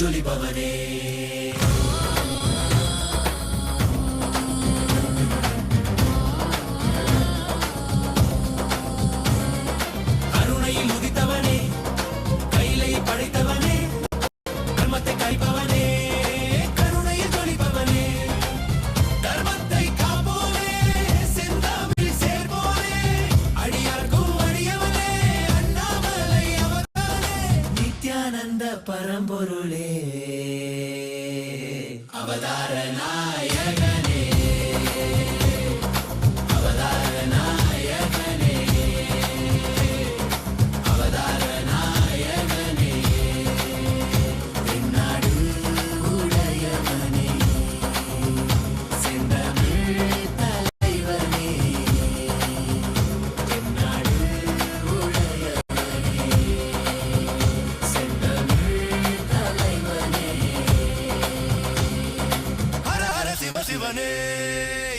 ஜொலிபவனே கருணையில் உதித்தவனே கைலை படைத்தவனே கர்மத்தை கைப்பவனே கருணையில் ஜொலிபவனே தர்மத்தை காப்போனே செந்தாமில் சேர்போனே அடியார்க்கும் அடியவனே அண்ணாமலை அவதானே நித்யானந்த பரம்பொருளே அவதார நாயகனே அவதார நாயகனே அவதார நாயகனே தென்னாடு உடையவனே செந்தமிழ் தலைவனே தென்னாடு உடையவனே செந்தமிழ் தலைவனே ஹர ஹர சிவ சிவனே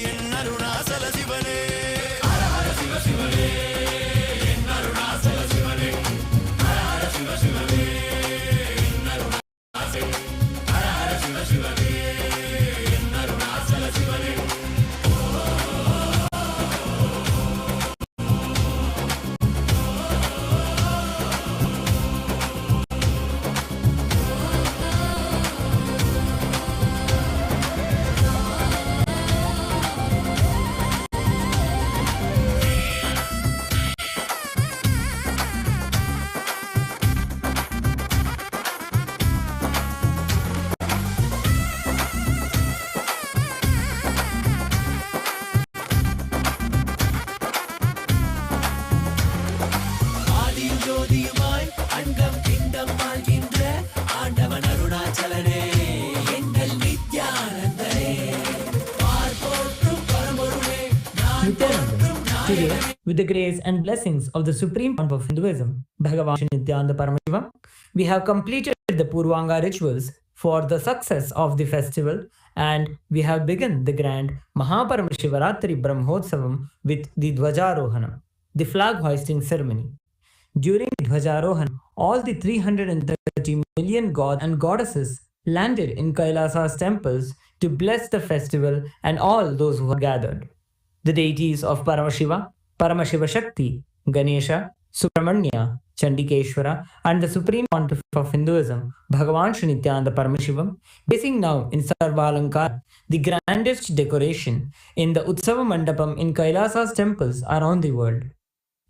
என் அருணாசல சிவனே ஹர ஹர சிவ சிவனே என் அருணாசல சிவனே ஹர ஹர சிவ சிவனே என் அருணாசல ஹர ஹர சிவ சிவனே என் அருணாசல சிவனே ஆதியும் ஜோதியுமாய் அண்டம் பிண்டம் ஆள்கின்ற ஆண்டவன் அருணாச்சலனே எங்கள் நித்யானந்தனே பார்ப்போற்றும் பரம்பொருளே நான் போற்றும் Today, நாயகனே with the grace and blessings of the Supreme Fount of Hinduism, Bhagavan Nithyananda Paramashivam, we have completed the Purvanga rituals for the success of the festival, and we have begun the grand Maha Paramashivaratri Brahmotsavam with the Dvajarohanam, the flag hoisting ceremony. During Dvajarohan, all the 330 million gods and goddesses landed in KAILASA'S temples to bless the festival and all those who are gathered. The deities of Paramashiva, Paramashiva Shakti, Ganesha, Subramanya, Chandikeshwara, and the Supreme Pontiff of Hinduism, Bhagavan Shri Nithyananda Paramashivam, basing now in Sarvalankara, the grandest decoration in the Utsava Mandapam in Kailasa's temples around the world.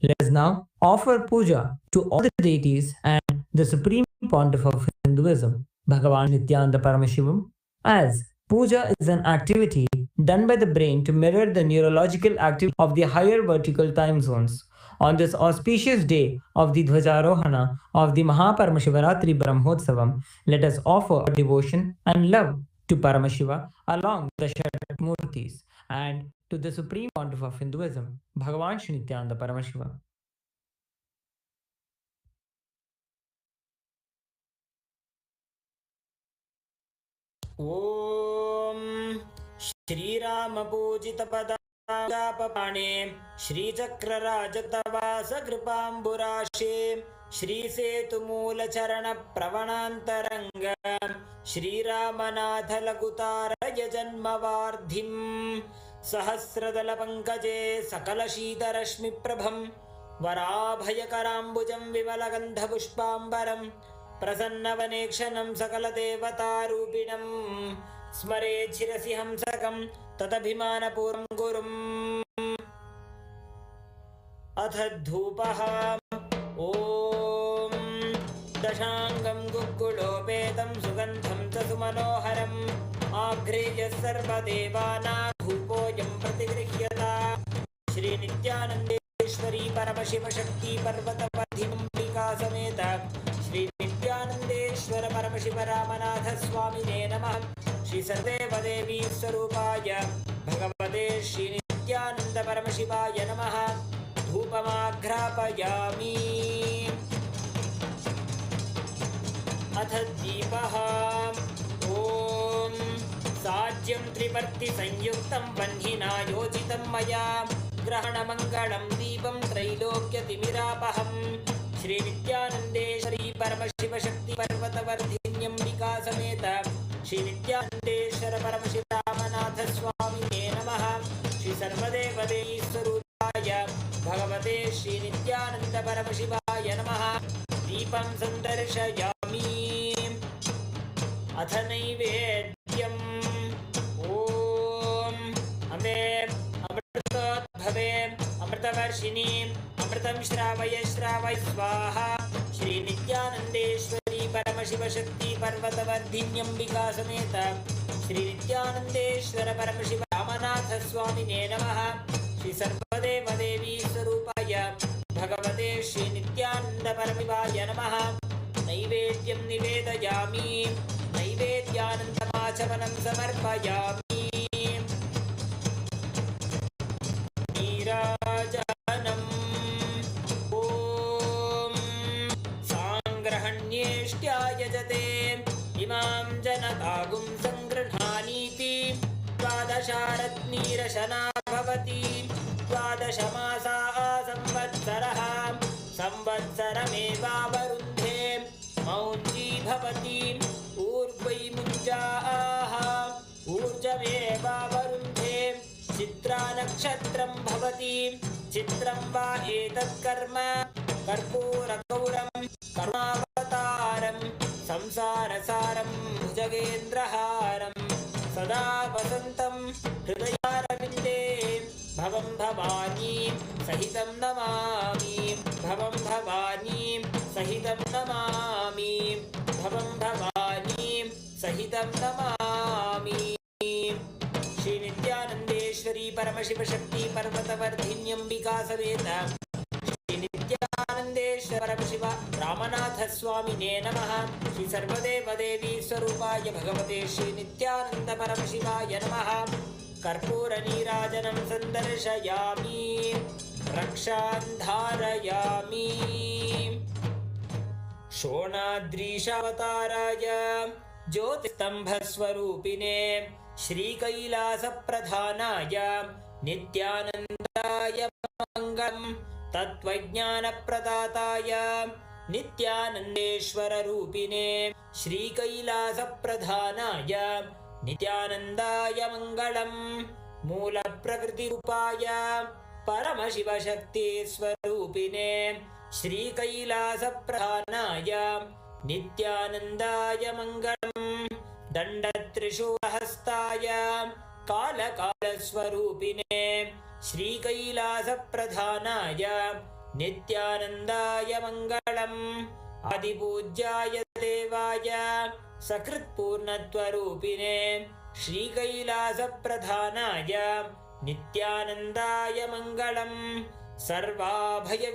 Let us now offer puja to all the deities and the Supreme Pontiff of Hinduism, Bhagavan Nithyananda Paramashivam, as puja is an activity done by the brain to mirror the neurological activity of the higher vertical time zones. On this auspicious day of the Dvajarohana of the Maha Paramashivaratri Brahmotsavam, let us offer devotion and love to Paramashiva along with the Shatakmurtis and to the Supreme Pontiff of Hinduism, Bhagavan Shri Nithyananda Paramashiva. ॐ श्रीरामपूजितपदापपाणे श्रीचक्रराजतवासकृपाम्बुराशे श्रीसेतुमूलचरणप्रवणान्तरङ्ग श्रीरामनाथलकुतारय जन्मवार्धिम् सहस्रदलपङ्कजे सकलशीतरश्मिप्रभं वराभयकराम्बुजं विमलगन्धपुष्पाम्बरम् प्रसन्नवनेक्षणं सकलदेवतारूपिणं स्मरे शिरसि हंसकं तदभिमानपूर्वं गुरुम् अथ धूपः ॐ दशाङ्गं गुग्गुलोपेतं सुगन्धं च सुमनोहरम् आघ्रेय सर्वदेवानां धूपोऽयं प्रतिगृह्यता श्रीनित्यानन्देश्वरी परमशिवशक्ति पर्वतवर्धिनीका समेत श्री नित्यानंदेश्वर परमशिव रामनाथ स्वामिने नमः। श्री सर्वदेवी स्वरूपाय भगवते श्री नित्यानंद परमशिवाय नमः। धूपमाघ्रापयामि। अथ दीपः ॐ साज्यं त्रिवर्ति संयुक्तं वह्निना योजितं मया ग्रहणमङ्गलं दीपं त्रैलोक्यतिमिरापहम्। श्री नित्यानंदेश्वरी परमशिव शक्ति पर्वतवर्धिनी परमशिवाधिन्यम्बिका समेत श्री नित्यानन्देश्वर परमशिवरामनाथ स्वामिने नमः। श्री सर्वदेवदेवी स्वरूपाय भगवते श्री नित्यानंद परमशिवाय नमः। दीपं सन्दर्शयामि अथ नैवेद्यम् ॐ अमे अमृतोद्भवे अमृतवर्षिणीं अमृतं श्रावय श्रावय स्वाहा। श्री नित्यानन्देश्वरी परमशिवशक्ति पर्वतवर्धिन्यम्बिका समेत श्री नित्यानन्देश्वर परमशिव रामनाथ स्वामिने नमः। श्री सर्वदेवदेवी स्वरूपाय भगवते श्री नित्यानंद परमशिवाय नमः। नैवेद्यं निवेदयामि नैवेद्यानन्दमाचमनं समर्पयामि। नीराजनम् ॐ साङ्ग्रहण्येष्ट्यायजते इमां जनतागुं सङ्गृह्णानीति द्वादशारत्नीरशना भवति। द्वादशमासा संवत्सरः संवत्सरमेवावरुन्धे मौञ्जी भवति। ऊर्ध्वै मुञ्जाः ऊर्जमेवावरुन्धे चित्रा नक्षत्रं भवति। चित्रं वा एतत्कर्म कर्पूरगौरं करुणावतारं संसारसारं भुजगेन्द्रहारं सदा वसन्तं हृदयारविन्दे भवं भवानी सहितं नमामि। भवं भवानी सहितं नमामि। भवं भवानी सहितं नमामि। श्री नित्यानन्देश्वरी परमशिवशक्ति पर्वतवर्धिन्यम्बिका समेत श्री नित्यानन्देश्वर परमशिव रामनाथ स्वामिने नमः। श्री सर्वदेवदेवी स्वरूपाय भगवते श्री नित्यानंद परमशिवाय नमः। कर्पूरनीराजनं सन्दर्शयामि रक्षान् धारयामि। शोणाद्रीशावताराय ज्योतिस्तम्भस्वरूपिणे श्रीकैलासप्रधानाय नित्यानन्दाय मङ्गलम्। तत्त्वज्ञानप्रदाताय नित्यानन्देश्वररूपिणे श्रीकैलासप्रधानाय नित्यानन्दाय मङ्गलम्। मूलप्रकृतिरूपाय परमशिवशक्तिस्वरूपिणे श्रीकैलासप्रधानाय नित्यानन्दाय मङ्गलम्। दण्डत्रिशूलहस्ताय कालकालस्वरूपिणे श्रीकैलासप्रधानाय नित्यानन्दाय मङ्गलम्। आदिपूज्याय देवाय सकृत्पूर्णत्वरूपिणे श्रीकैलासप्रधानाय नित्यानन्दाय मङ्गलम्। सर्वाभय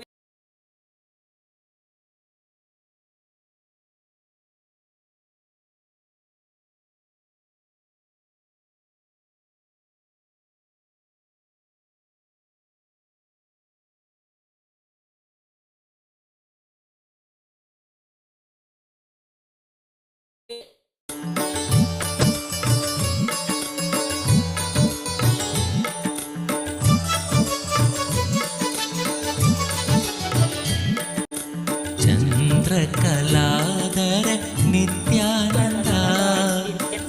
चन्द्रकलाधर नित्यानन्दा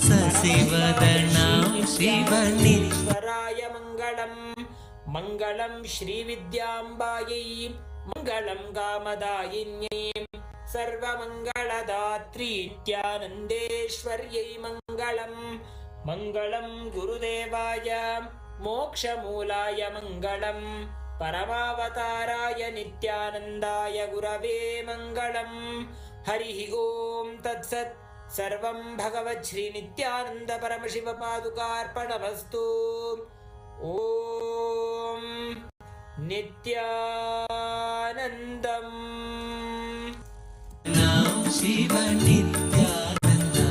सशिवदना शिवनीश्वराय मङ्गलम्। मङ्गलं श्रीविद्याम्बायै मङ्गलं कामदायिन्यै सर्वमङ्गलदात्री नित्यानन्देश्वर्यै मङ्गलम्। मङ्गलं गुरुदेवाय मोक्षमूलाय मङ्गलम्। परमावताराय नित्यानन्दाय गुरवे मङ्गलम्। हरिः ॐ तत्सत्। सर्वं भगवत् श्री नित्यानन्द परमशिव पादुकार्पणमस्तु। ॐ नित्यानन्दम्। शिव नित्यानन्दा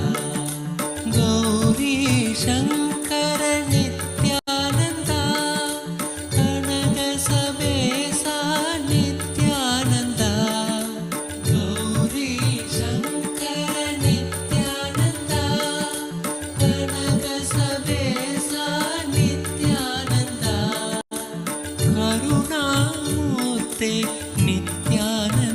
गौरी शङ्कर नित्यानन्दा कनक सवेसा नित्यानन्दा गौरी शङ्कर नित्यानन्दा कनक सवेसा नित्यानन्दा करुणामूर्ते नित्यानन्दा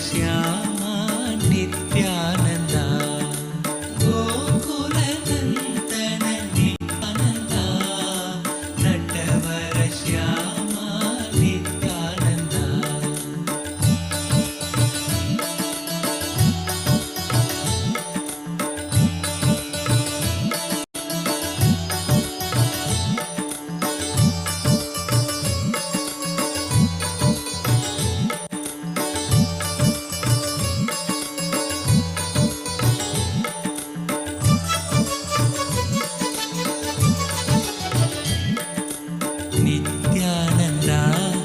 श्यामा नित्यानन्दा गोकुलनन्दन नित्यानन्दा नटवर श्यामा नित्यानन्दा नित्यानन्दा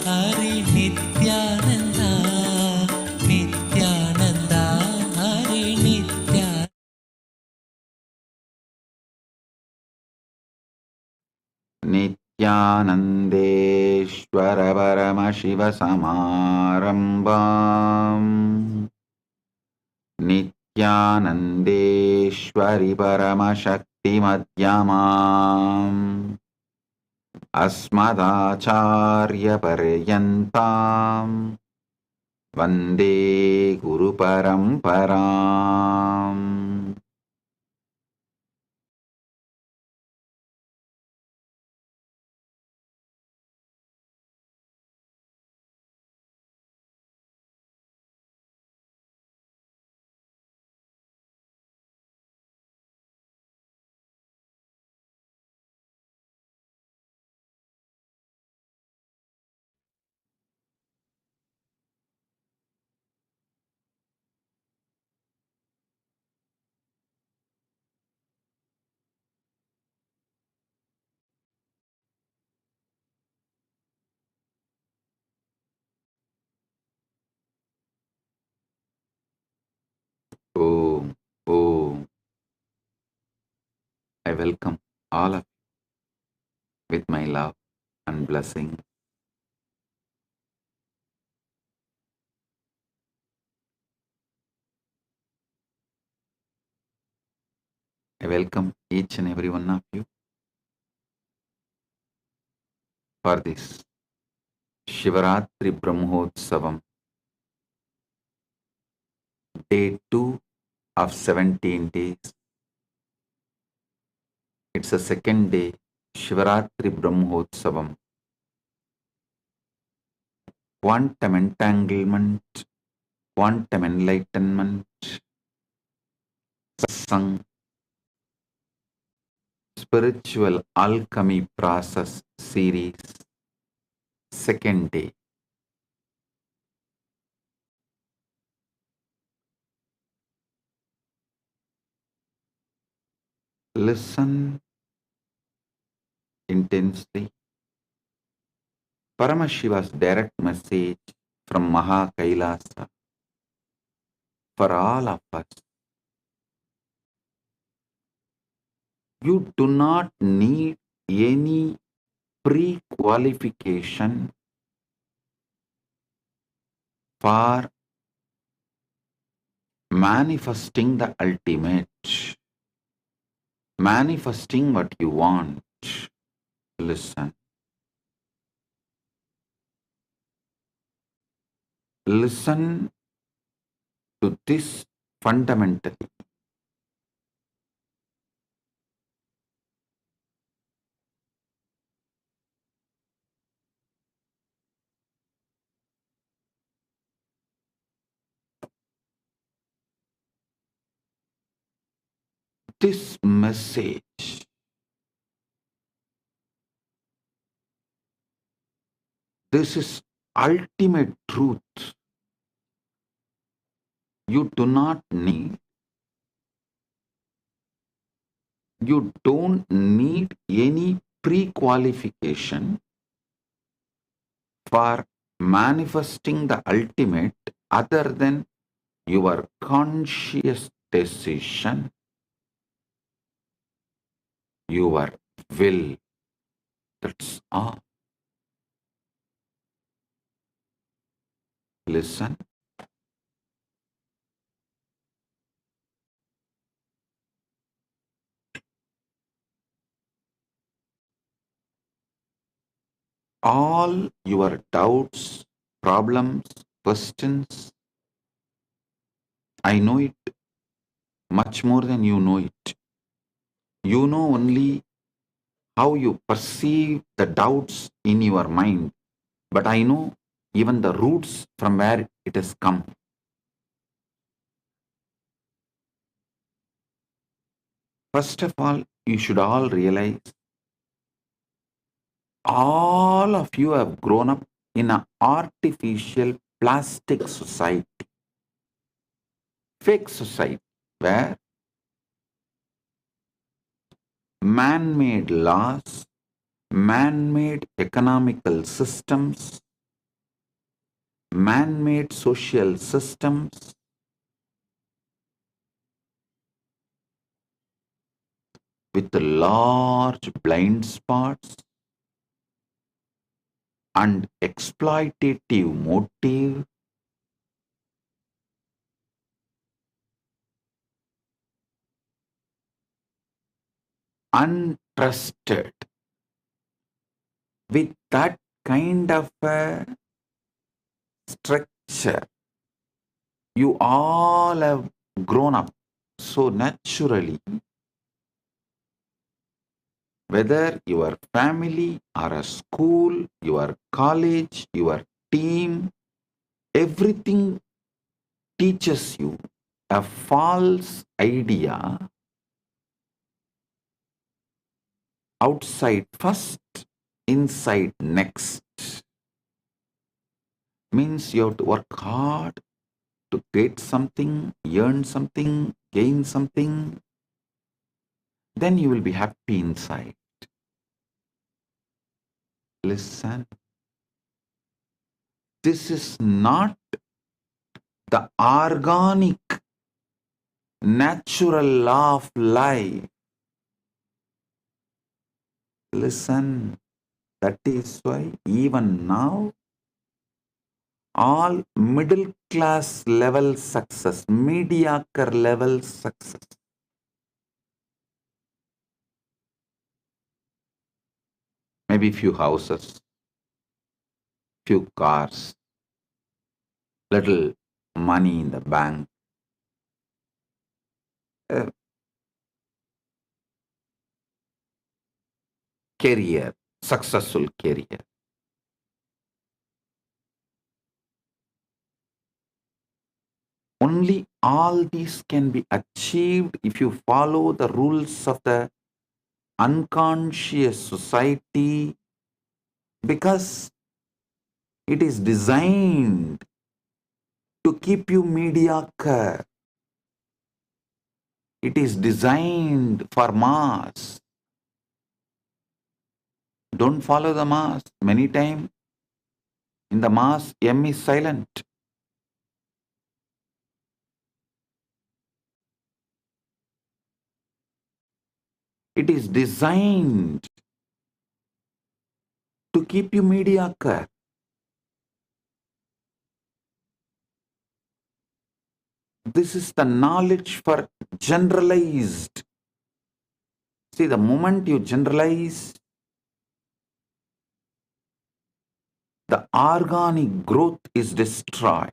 हरि नित्यानन्दा नित्यानन्दा हरि नित्यानन्देश्वर परमशिवसमारम्भाम् नित्यानन्देश्वरि परमशक्तिमध्यमाम् अस्मदाचार्यपर्यन्ताम् वन्दे गुरुपरम्पराम् Om, Om. I welcome all of you with my love and blessing. I welcome each and every one of you for this Shivaratri Brahmotsavam, day 2 of 17 days. It's the second day, Shivaratri Brahmotsavam. Quantum entanglement, quantum enlightenment, Satsang, spiritual alchemy process series, second day. Listen intensely. Paramashiva's direct message from Maha Kailasa for all of us. You do not need any pre-qualification for manifesting the ultimate, manifesting what you want. Listen. Listen to this fundamentally. This message, this is ultimate truth. You do not need, you don't need any pre-qualification for manifesting the ultimate other than your conscious decision, your will. That's all. Listen. All your doubts, problems, questions, I know it much more than you know it. You know only how you perceive the doubts in your mind, but I know even the roots from where it has come. First of all, you should all realize all of you have grown up in an artificial plastic society, fake society, where man-made laws, man-made economical systems, man-made social systems, with large blind spots and exploitative motive, untrusted, with that kind of a structure, you all have grown up so naturally, whether your family or a school, your college, your team, everything teaches you a false idea. Outside first, inside next. Means you have to work hard to get something, earn something, gain something. Then you will be happy inside. Listen. This is not the organic, natural law of life. Listen. That is why even now, all middle class level success, mediocre level success, maybe few houses, few cars, little money in the bank, career, successful career. Only all these can be achieved if you follow the rules of the unconscious society, because it is designed to keep you mediocre. It is designed for mass. Don't follow the mass. Many times in the mass, M is silent. It is designed to keep you mediocre. This is the knowledge for generalized. See, the moment you generalize, the organic growth is destroyed.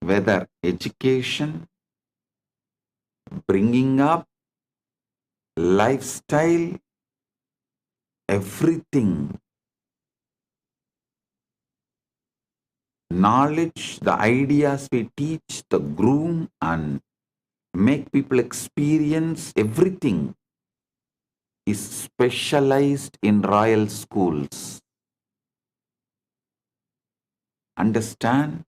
Whether education, bringing up, lifestyle, everything. Knowledge, the ideas we teach, the groom and make people experience, everything is specialized in royal schools. Understand?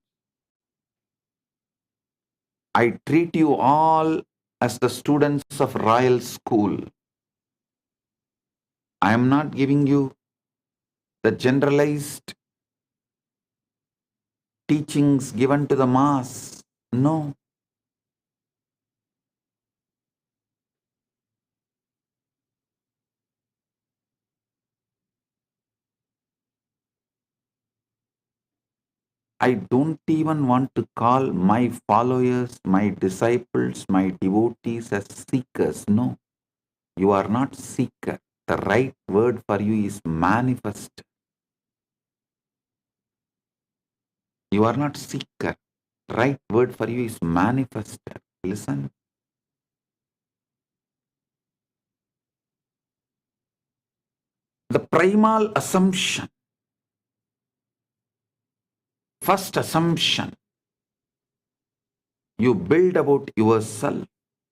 I treat you all as the students of royal school. I am not giving you the generalized teachings given to the mass. No. I don't even want to call my followers, my disciples, my devotees as seekers. No, you are not seeker. The right word for you is manifest. You are not seeker. Right word for you is manifester. Listen. The primal assumption, first assumption you build about yourself,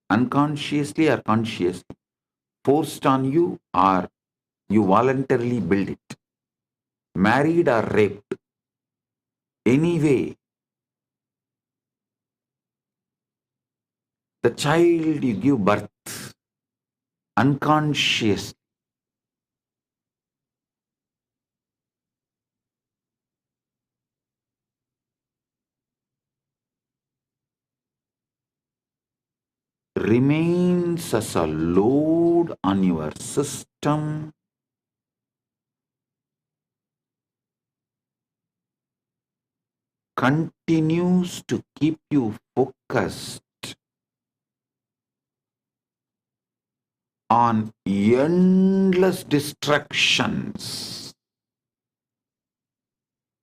unconsciously or consciously, forced on you or you voluntarily build it, married or raped, anyway, the child you give birth, unconscious, remains as a load on your system, continues to keep you focused on endless distractions.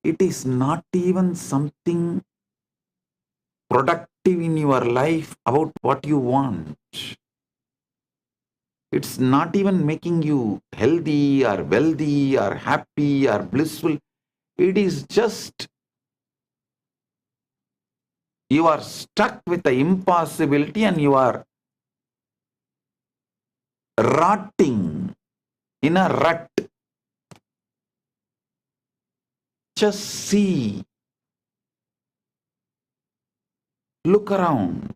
It is not even something productive in your life about what you want. It's not even making you healthy or wealthy or happy or blissful. It is just you are stuck with the impossibility and you are rotting in a rut. Just see, look around.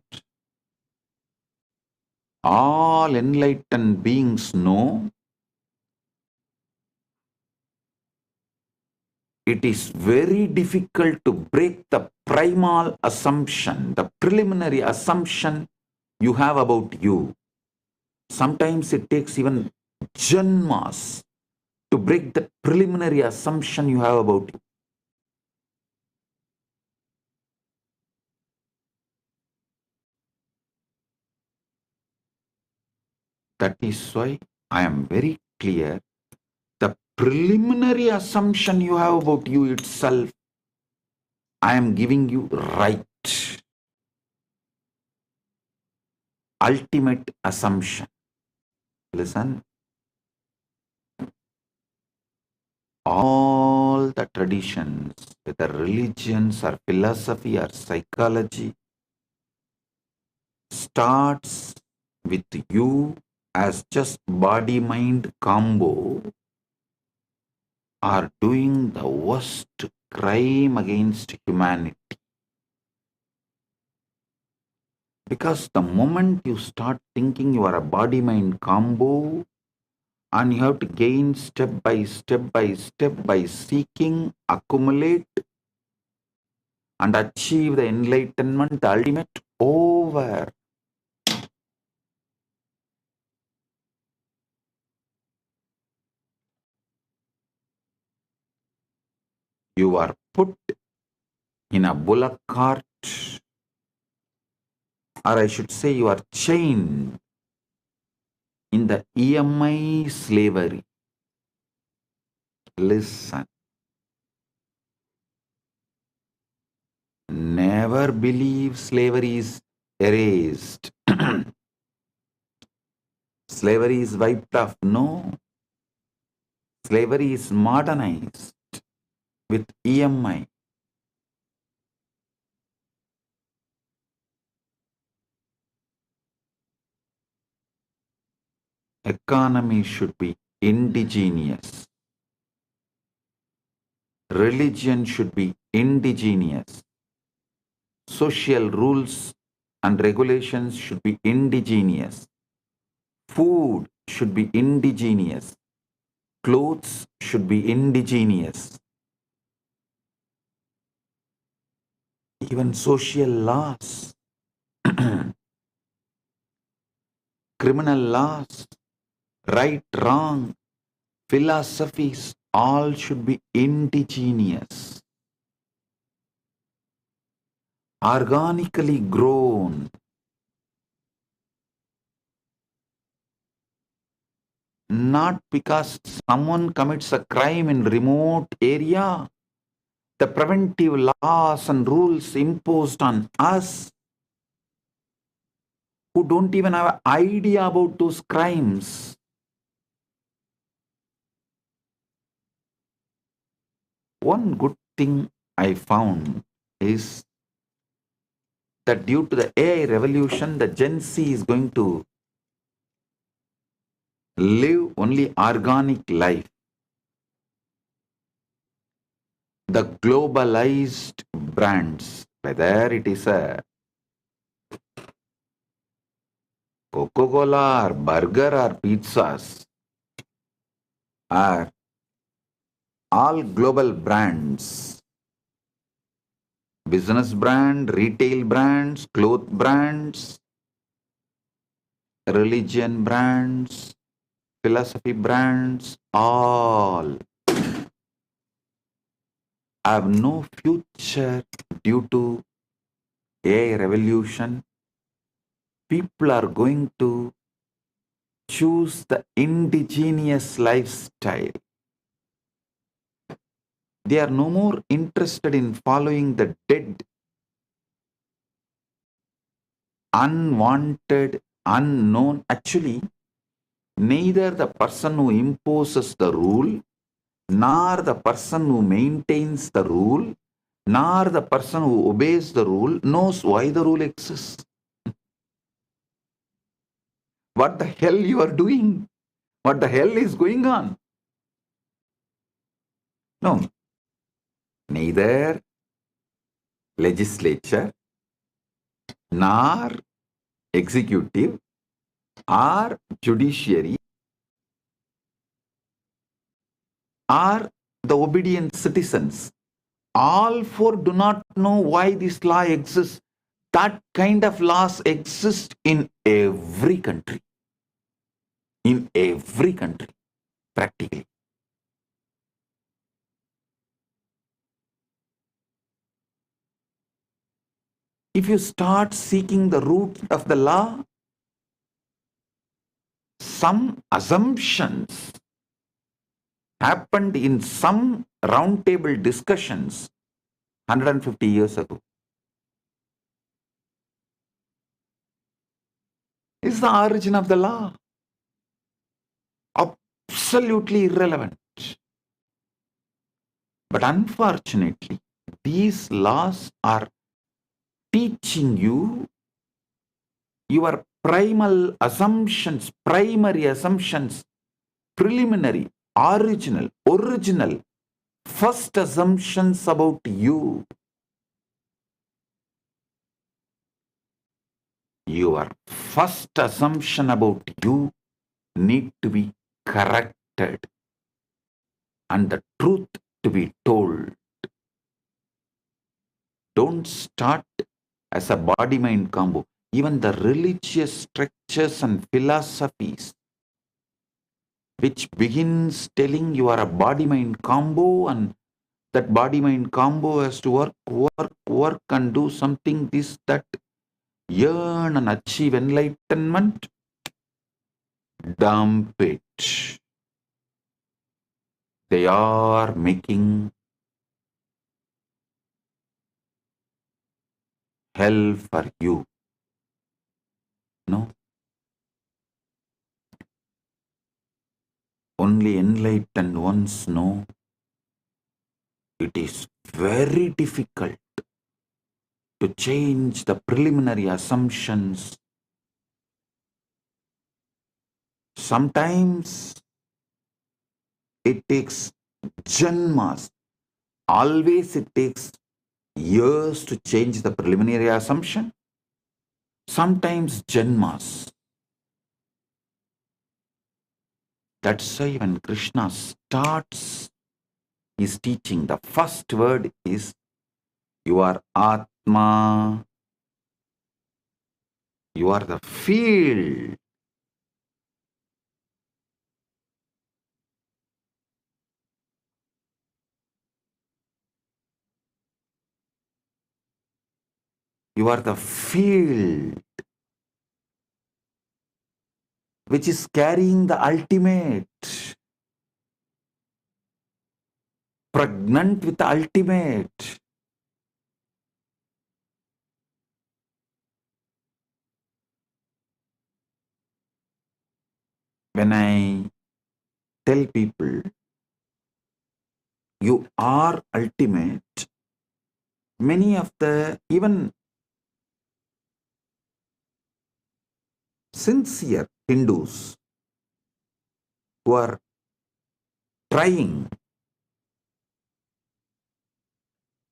All enlightened beings know it is very difficult to break the primal assumption, the preliminary assumption you have about you. Sometimes it takes even janmas to break the preliminary assumption you have about you. That is why I am very clear. The preliminary assumption you have about you itself, I am giving you right. Ultimate assumption. Listen. All the traditions, whether religions or philosophy or psychology, starts with you as just body-mind combo are doing the worst crime against humanity. Because the moment you start thinking you are a body-mind combo and you have to gain step by step by seeking, accumulate and achieve the enlightenment, the ultimate, over. You are put in a bullock cart, or I should say you are chained in the EMI slavery. Listen. Never believe slavery is erased. Slavery is wiped off. No. Slavery is modernized with EMI. Economy should be indigenous. Religion should be indigenous. Social rules and regulations should be indigenous. Food should be indigenous. Clothes should be indigenous. Even social laws, criminal laws, right, wrong, philosophies, all should be indigenous. Organically grown. Not because someone commits a crime in remote area the preventive laws and rules imposed on us who don't even have an idea about those crimes. One good thing I found is that due to the AI revolution, the Gen Z is going to live only organic life. The globalized brands, whether it is a Coca-Cola or burger or pizzas, are all global brands. Business brand, retail brands, cloth brands, religion brands, philosophy brands, all have no future due to AI revolution. People are going to choose the indigenous lifestyle. They are no more interested in following the dead, unwanted, unknown. Actually, neither the person who imposes the rule, nor the person who maintains the rule, nor the person who obeys the rule knows why the rule exists. What the hell you are doing? What the hell is going on? No, neither legislature nor executive or judiciary or the obedient citizens, all four do not know why this law exists. That kind of laws exist in every country. In every country, practically. If you start seeking the root of the law, some assumptions happened in some roundtable discussions 150 years ago. Is the origin of the law absolutely irrelevant. But unfortunately, these laws are teaching you your primal assumptions, primary assumptions, preliminary, original, first assumptions about you. Your first assumption about you need to be corrected and the truth to be told. Don't start as a body-mind combo. Even the religious structures and philosophies which begins telling you are a body-mind combo and that body-mind combo has to work and do something, this, that, yearn and achieve enlightenment, dump it. They are making hell for you. No. Only enlightened ones know it is very difficult to change the preliminary assumptions. Sometimes it takes janmas. Always it takes years to change the preliminary assumption. Sometimes janmas. That's why when Krishna starts his teaching, the first word is you are Atma. You are the field. You are the field which is carrying the ultimate. pregnant with the ultimate. When I tell people, you are ultimate, many of the even sincere Hindus who are trying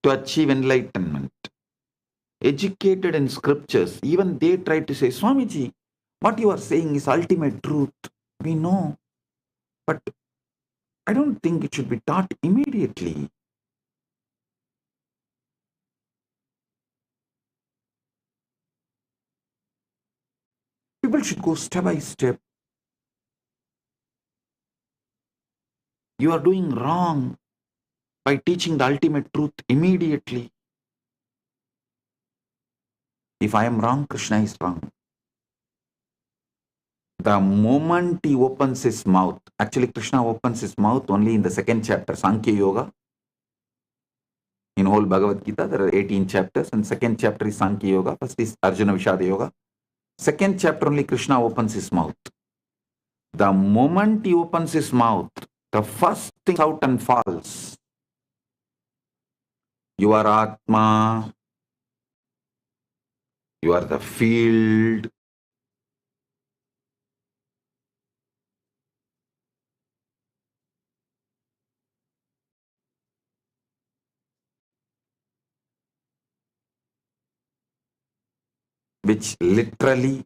to achieve enlightenment, educated in scriptures, even they try to say, Swamiji, what you are saying is ultimate truth. We know, but I don't think it should be taught immediately. People should go step by step. You are doing wrong by teaching the ultimate truth immediately. If I am wrong, Krishna is wrong. The moment he opens his mouth, actually Krishna opens his mouth only in the second chapter, Sankhya Yoga. In whole Bhagavad Gita, there are 18 chapters, and second chapter is Sankhya Yoga. First is Arjuna Vishada Yoga. Second chapter only Krishna opens his mouth. The moment he opens his mouth, the first thing out and falls. You are Atma. You are the field. Which literally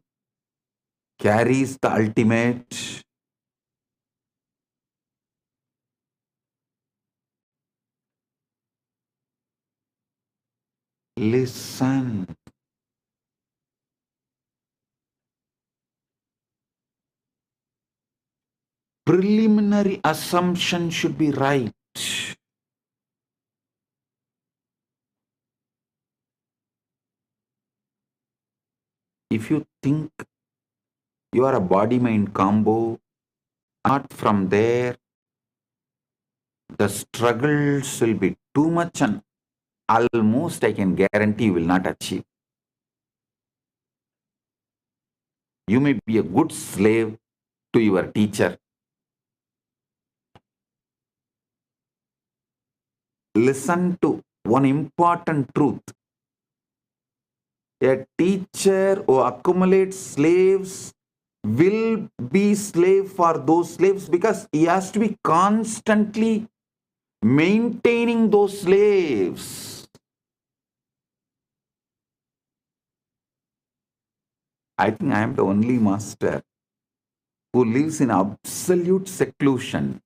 carries the ultimate. Listen. Preliminary assumption should be right. If you think you are a body-mind combo, not from there, the struggles will be too much and almost I can guarantee you will not achieve. You may be a good slave to your teacher. Listen to one important truth. A teacher who accumulates slaves will be slave for those slaves because he has to be constantly maintaining those slaves. I think I am the only master who lives in absolute seclusion,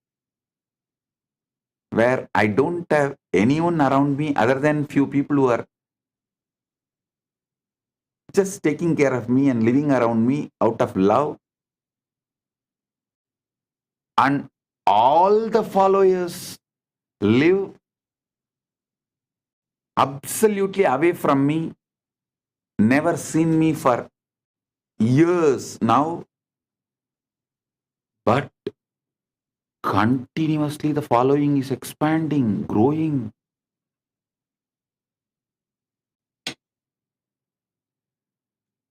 where I don't have anyone around me other than few people who are just taking care of me and living around me out of love. And all the followers live absolutely away from me, never seen me for years now, but continuously the following is expanding, growing.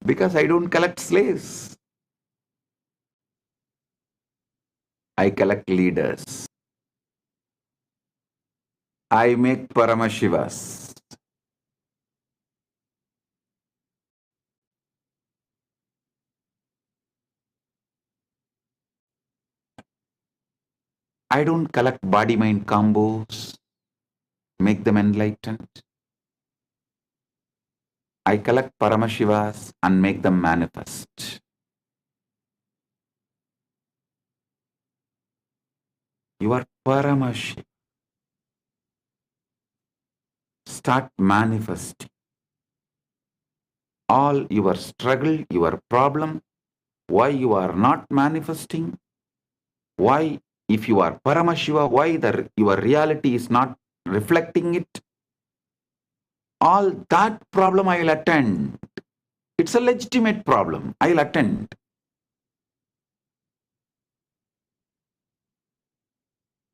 Because I don't collect slaves. I collect leaders. I make Paramashivas. I don't collect body-mind combos, make them enlightened. I collect Paramashivas and make them manifest. You are Paramashiva. Start manifesting. All your struggle, your problem, why you are not manifesting, why if you are Paramashiva, why your reality is not reflecting it, all that problem I will attend. It's a legitimate problem. I'll attend.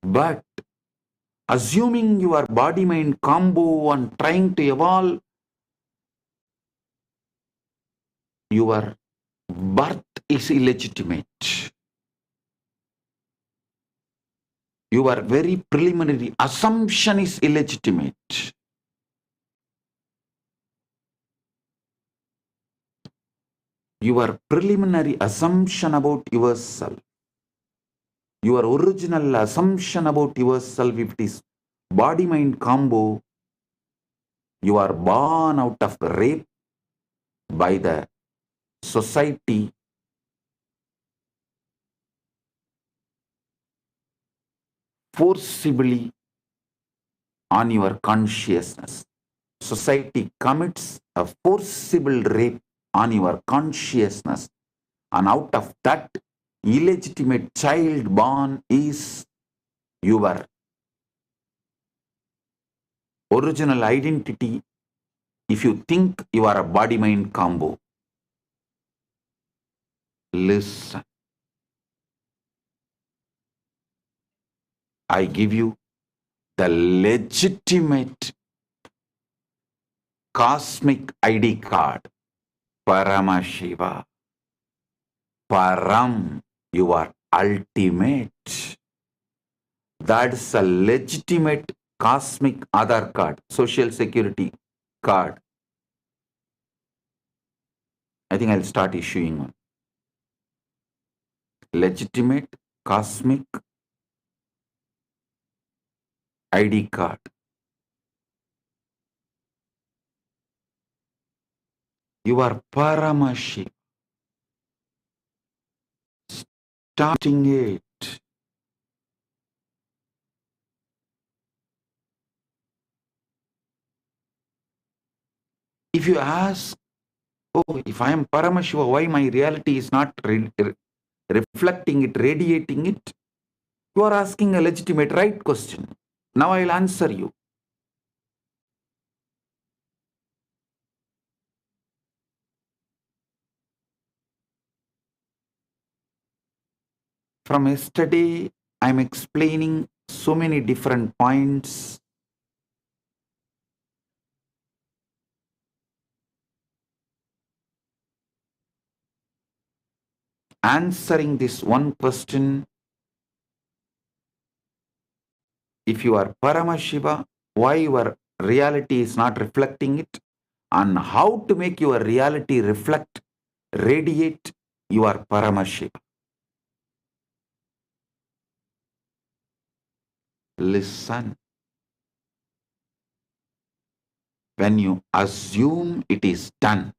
But assuming your body-mind combo and trying to evolve, your birth is illegitimate. Your very preliminary assumption is illegitimate. Your preliminary assumption about yourself, your original assumption about yourself, if it is body-mind combo, you are born out of rape by the society, forcibly on your consciousness. Society commits a forcible rape on your consciousness, and out of that illegitimate child born is your original identity if you think you are a body-mind combo. Listen. I give you the legitimate cosmic ID card, Paramashiva. Param, you are ultimate. That's a legitimate cosmic Aadhaar card, social security card. I think I'll start issuing one. Legitimate cosmic ID card. You are Paramashiva. Starting it. If you ask, oh, if I am Paramashiva, why my reality is not reflecting it, radiating it? You are asking a legitimate right question. Now I will answer you. From yesterday, I am explaining so many different points. Answering this one question, if you are Paramashiva, why your reality is not reflecting it, and how to make your reality reflect, radiate, you are Paramashiva. Listen. When you assume it is done,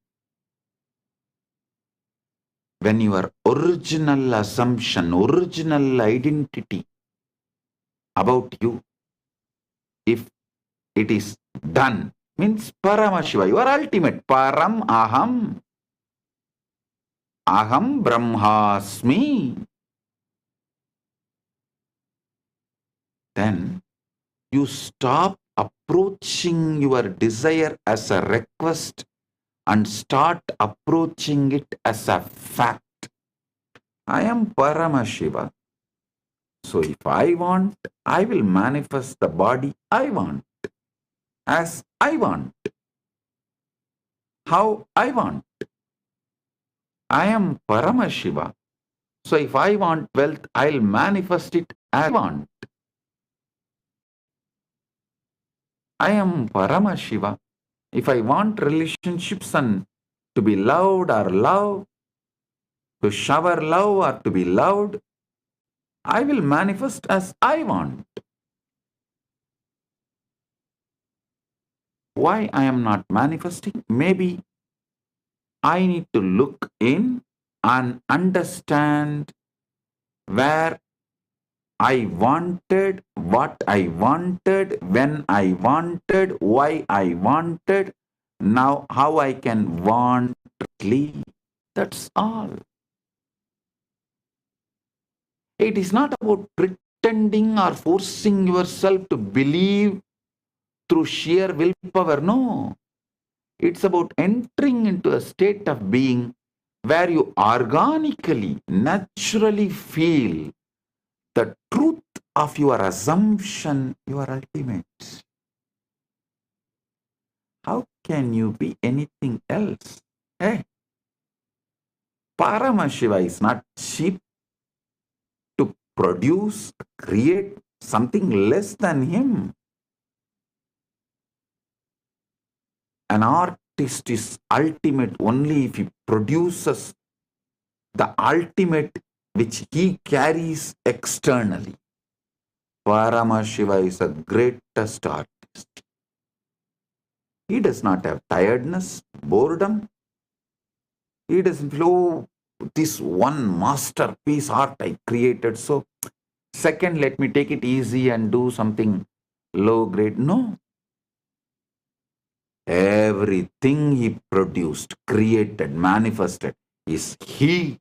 when your original assumption, original identity about you, if it is done, means Paramashiva, you are ultimate. Param aham. Aham brahmasmi. Then you stop approaching your desire as a request and start approaching it as a fact. I am Paramashiva. So if I want, I will manifest the body I want, as I want, how I want. I am Paramashiva. So if I want wealth, I'll manifest it as I want. I am Paramashiva. If I want relationships and to be loved or love, to shower love or to be loved, I will manifest as I want. Why I am not manifesting? Maybe I need to look in and understand where I wanted, what I wanted, when I wanted, why I wanted, now how I can want correctly. That's all. It is not about pretending or forcing yourself to believe through sheer willpower. No. It's about entering into a state of being where you organically, naturally feel the truth of your assumption, you are ultimate. How can you be anything else? Hey, Paramashiva is not cheap to produce, create something less than him. An artist is ultimate only if he produces the ultimate which he carries externally. Paramashiva is the greatest artist. He does not have tiredness, boredom. He doesn't flow, this one masterpiece art I created. So, second, let me take it easy and do something low grade. No. Everything he produced, created, manifested is he.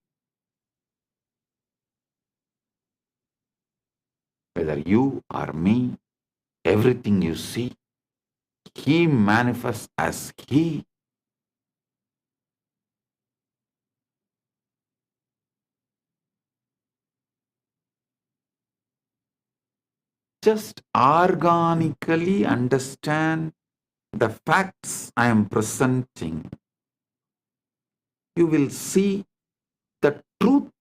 Whether you or me, everything you see, he manifests as he. Just organically understand the facts I am presenting. You will see the truth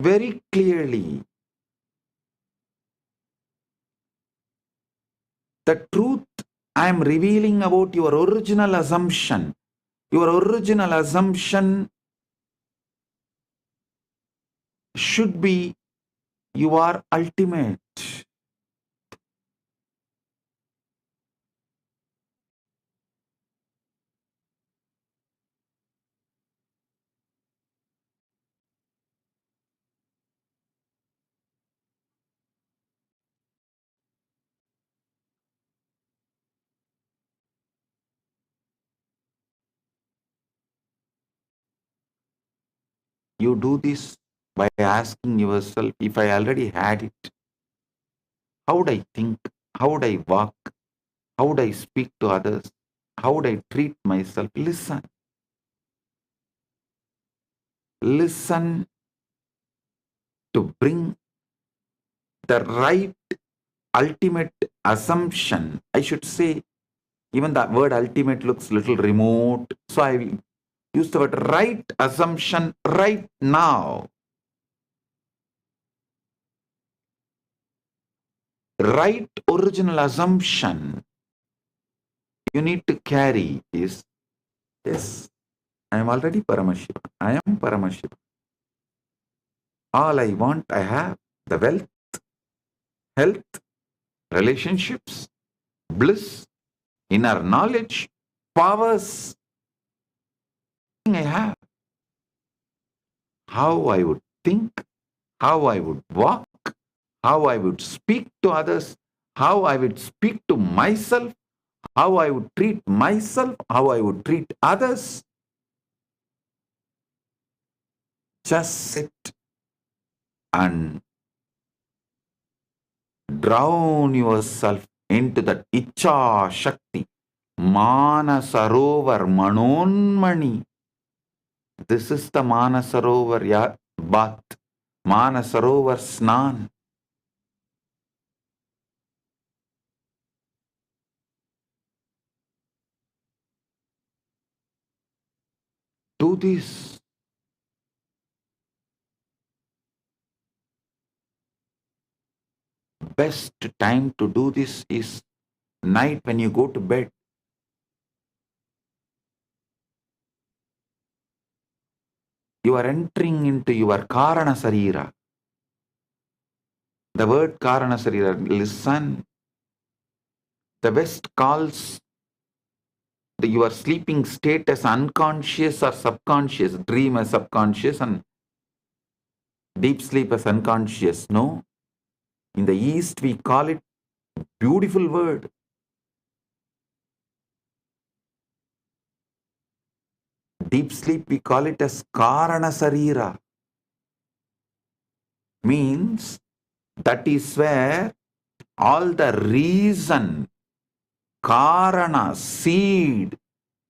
very clearly. The truth I am revealing about your original assumption. Your original assumption should be you are ultimate. You do this by asking yourself, if I already had it, how would I think? How would I walk? How would I speak to others? How would I treat myself? Listen. Listen to bring the right ultimate assumption. I should say, even the word ultimate looks little remote. So I will use the word right assumption right now. Right original assumption you need to carry is, yes, I am already Paramashiva. I am Paramashiva. All I want, I have. The wealth, health, relationships, bliss, inner knowledge, powers. I have. How I would think, how I would walk, how I would speak to others, how I would speak to myself, how I would treat myself, how I would treat others. Just sit and drown yourself into that Icha Shakti, Manasarovar Manonmani. This is the Manasarovar bath, Manasarovar Snan. Do this. Best time to do this is night when you go to bed. You are entering into your Karana Sarira. The word Karana Sarira, listen. The West calls your sleeping state as unconscious or subconscious, dream as subconscious and deep sleep as unconscious. No. In the East, we call it, beautiful word, deep sleep, we call it as Karana Sarira. Means that is where all the reason, Karana, seed,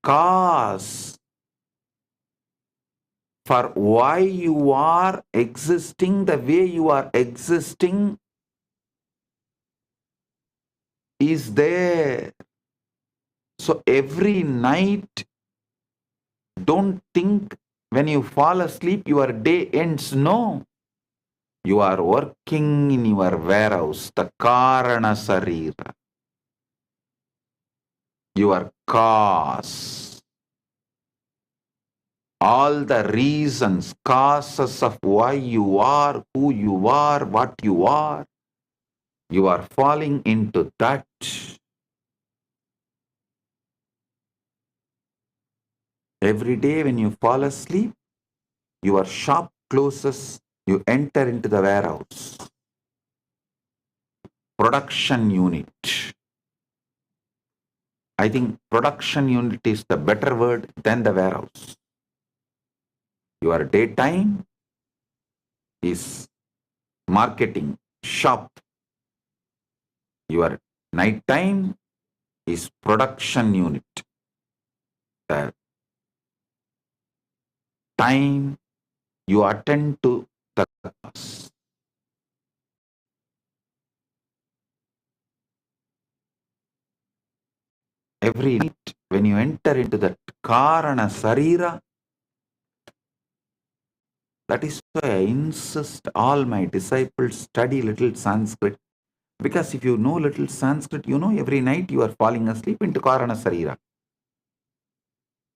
cause, for why you are existing the way you are existing is there. So every night, don't think when you fall asleep, your day ends. No. You are working in your warehouse, the Karana Sarira, your cause. All the reasons, causes of why you are, who you are, what you are falling into that. Every day when you fall asleep, your shop closes, you enter into the warehouse. Production unit. I think production unit is the better word than the warehouse. Your daytime is marketing, shop. Your nighttime is production unit. The time you attend to the cause. Every night when you enter into that Karana Sarira, that is why I insist all my disciples study little Sanskrit. Because if you know little Sanskrit, you know every night you are falling asleep into Karana Sarira.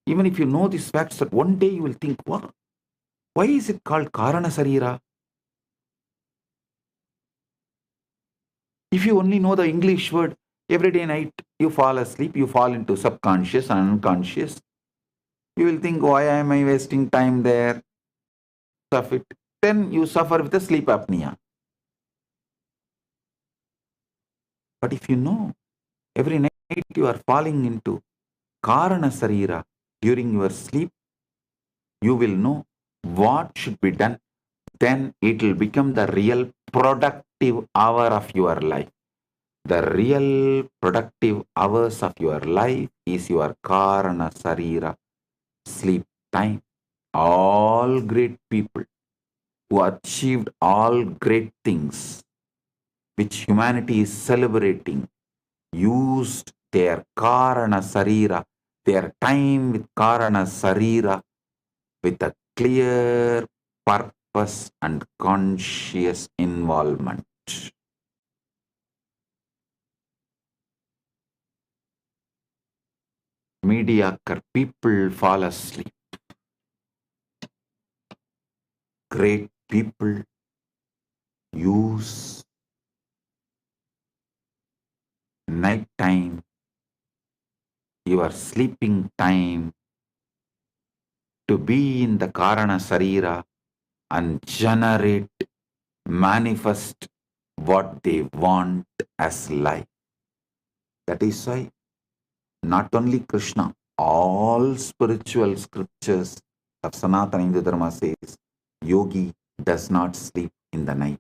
Even if you know these facts, that one day you will think, what? Why is it called Karana Sarira? If you only know the English word, every day night you fall asleep, you fall into subconscious and unconscious. You will think, why am I wasting time there? Of it. Then you suffer with a sleep apnea. But if you know, every night you are falling into Karana Sarira during your sleep, you will know what should be done. Then it will become the real productive hour of your life. The real productive hours of your life is your Karana Sarira sleep time. All great people who achieved all great things which humanity is celebrating used their Karana Sarira, their time with Karana Sarira with a clear purpose and conscious involvement. Mediocre people fall asleep. Great people use night time, your sleeping time, to be in the Karana Sarira and generate, manifest what they want as life. That is why not only Krishna, all spiritual scriptures of Sanatana Hindu Dharma says, yogi does not sleep in the night.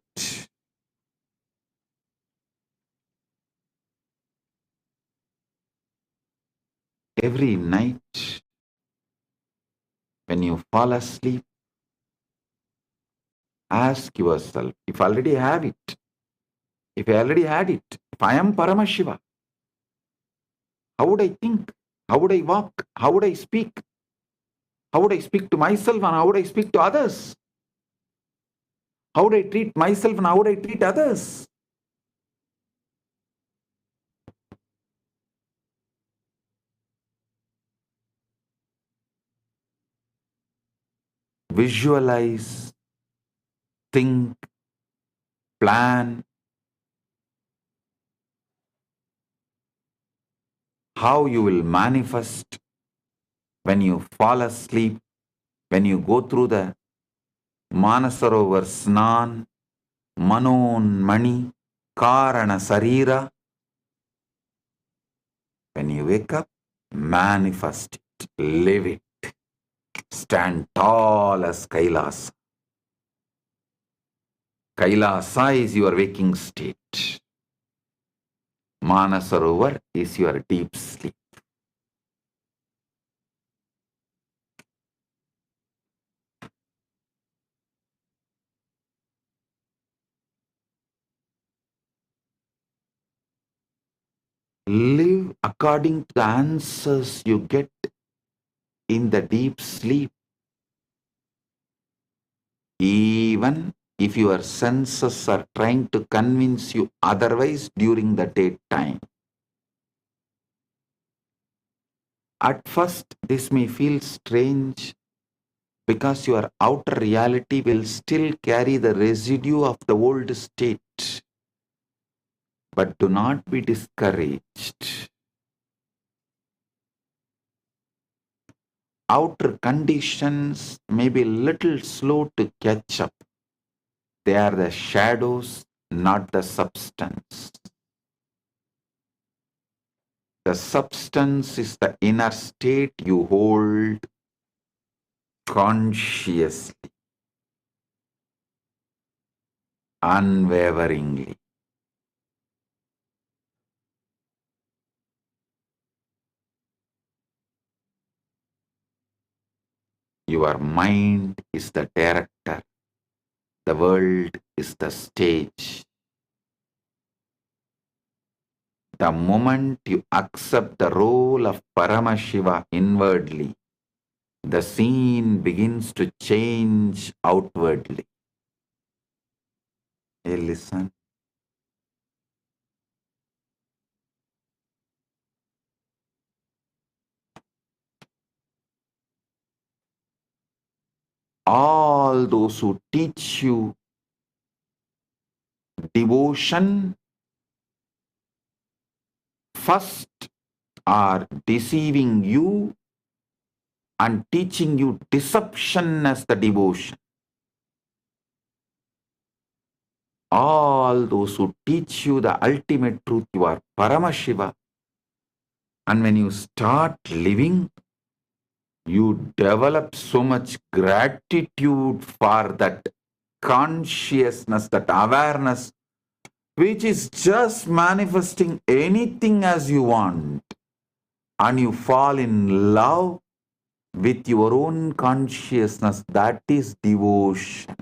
Every night, when you fall asleep, ask yourself, if I already have it, if I already had it, if I am Paramashiva, how would I think? How would I walk? How would I speak? How would I speak to myself and how would I speak to others? How would I treat myself and how would I treat others? Visualize, think, plan how you will manifest when you fall asleep, when you go through the Manasarovar Snan, Manon Mani, Karana Sarira. When you wake up, manifest it, live it, stand tall as Kailasa. Kailasa is your waking state. Manasarovar is your deep sleep. Live according to the answers you get in the deep sleep. Even if your senses are trying to convince you otherwise during the daytime. At first, this may feel strange because your outer reality will still carry the residue of the old state. But do not be discouraged. Outer conditions may be little slow to catch up. They are the shadows, not the substance. The substance is the inner state you hold consciously, unwaveringly. Your mind is the director. The world is the stage. The moment you accept the role of Paramashiva inwardly, the scene begins to change outwardly. Hey, listen. All those who teach you devotion first are deceiving you and teaching you deception as the devotion. All those who teach you the ultimate truth, you are Paramashiva. And when you start living, you develop so much gratitude for that consciousness, that awareness, which is just manifesting anything as you want. And you fall in love with your own consciousness. That is devotion.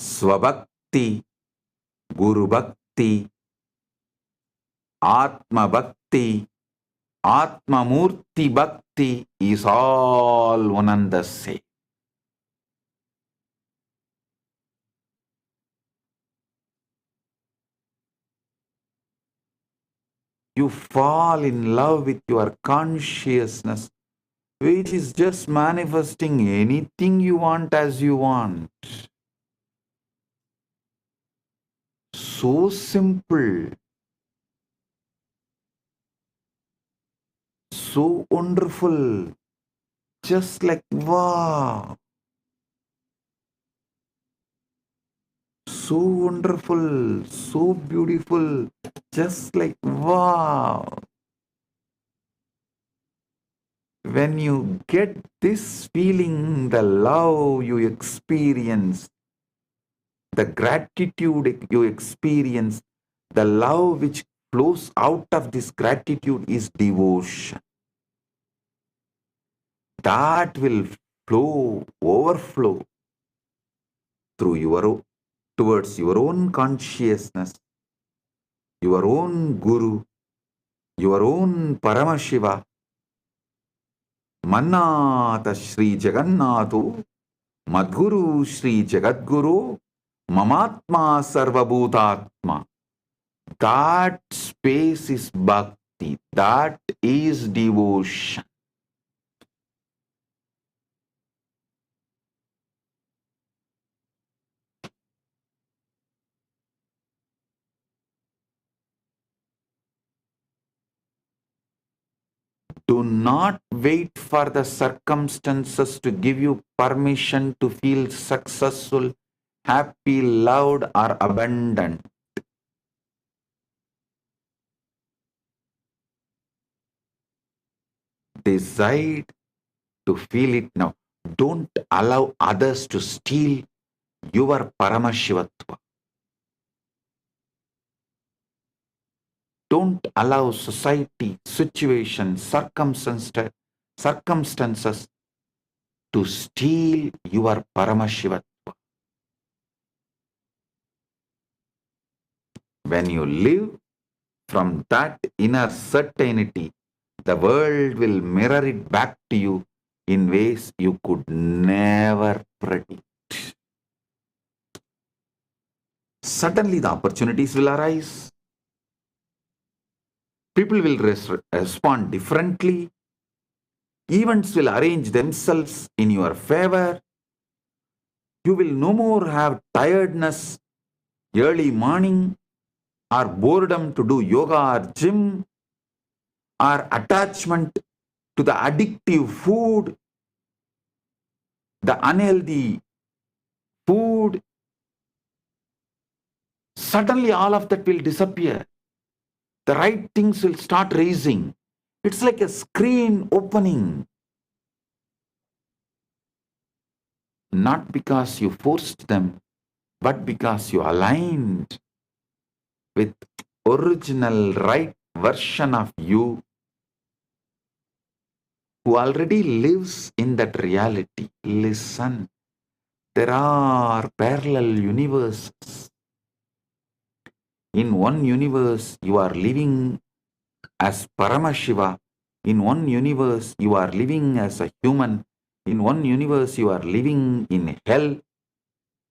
Swabhakti, Guru Bhakti, Atma Bhakti, Atma Murti Bhakti is all one and the same. You fall in love with your consciousness, which is just manifesting anything you want as you want. So simple, so wonderful, just like wow. So wonderful, so beautiful, just like wow. When you get this feeling, the love you experience, the gratitude you experience, the love which flows out of this gratitude is devotion. That will flow, overflow through towards your own consciousness, your own Guru, your own Paramashiva. Mannata Shri Jagannatho, Madguru Shri Jagadguru, Mamatma Sarvabhutatma. That space is bhakti. That is devotion. Do not wait for the circumstances to give you permission to feel successful, happy, loved, or abundant. Decide to feel it now. Don't allow others to steal your Paramashivatva. Don't allow society, situation, circumstances to steal your Paramashivatva. When you live from that inner certainty, the world will mirror it back to you in ways you could never predict. Suddenly the opportunities will arise. People will respond differently. Events will arrange themselves in your favor. You will no more have tiredness early morning, or boredom to do yoga or gym, or attachment to the addictive food, the unhealthy food. Suddenly all of that will disappear. The right things will start raising. It's like a screen opening. Not because you forced them, but because you aligned with original right version of you who already lives in that reality. Listen, there are parallel universes. In one universe, you are living as Paramashiva. In one universe, you are living as a human. In one universe, you are living in hell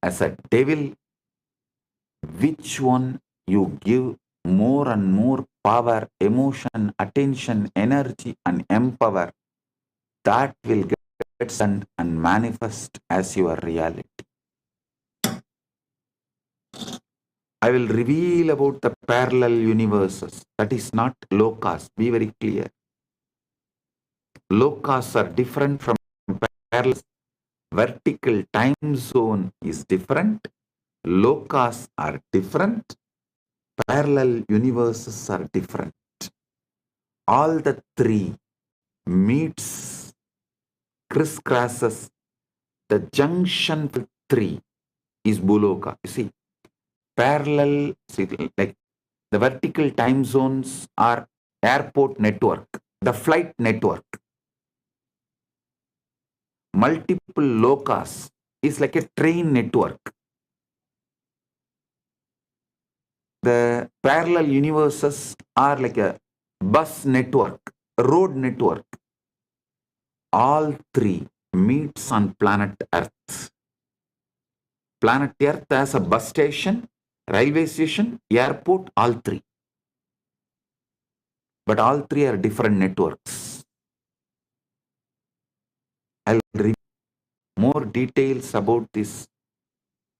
as a devil. Which one you give more and more power, emotion, attention, energy, and empower, that will get sent and manifest as your reality. I will reveal about the parallel universes. That is not lokas. Be very clear. Lokas are different from parallel. Vertical time zone is different. Lokas are different. Parallel universes are different. All the three meets, crisscrosses. The junction with three is Buloka. You see, parallel, like the vertical time zones are airport network, the flight network. Multiple lokas is like a train network. The parallel universes are like a bus network, road network. All three meets on planet Earth. Planet Earth has a bus station, railway station, airport, all three. But all three are different networks. I'll read more details about these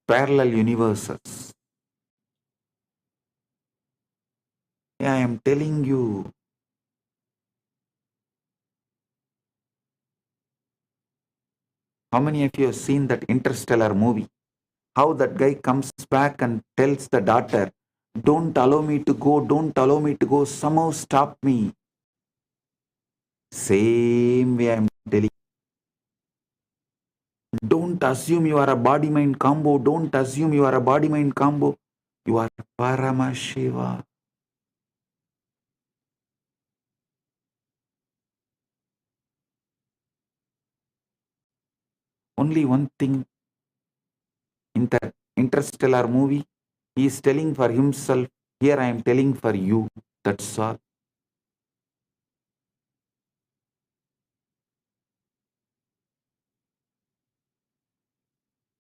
parallel universes. I am telling you, how many of you have seen that Interstellar movie? How that guy comes back and tells the daughter, don't allow me to go, don't allow me to go, somehow stop me. Same way I'm telling you. Don't assume you are a body-mind combo. Don't assume you are a body-mind combo. You are Paramashiva. Only one thing in that Interstellar movie, he is telling for himself. Here I am telling for you. That's all.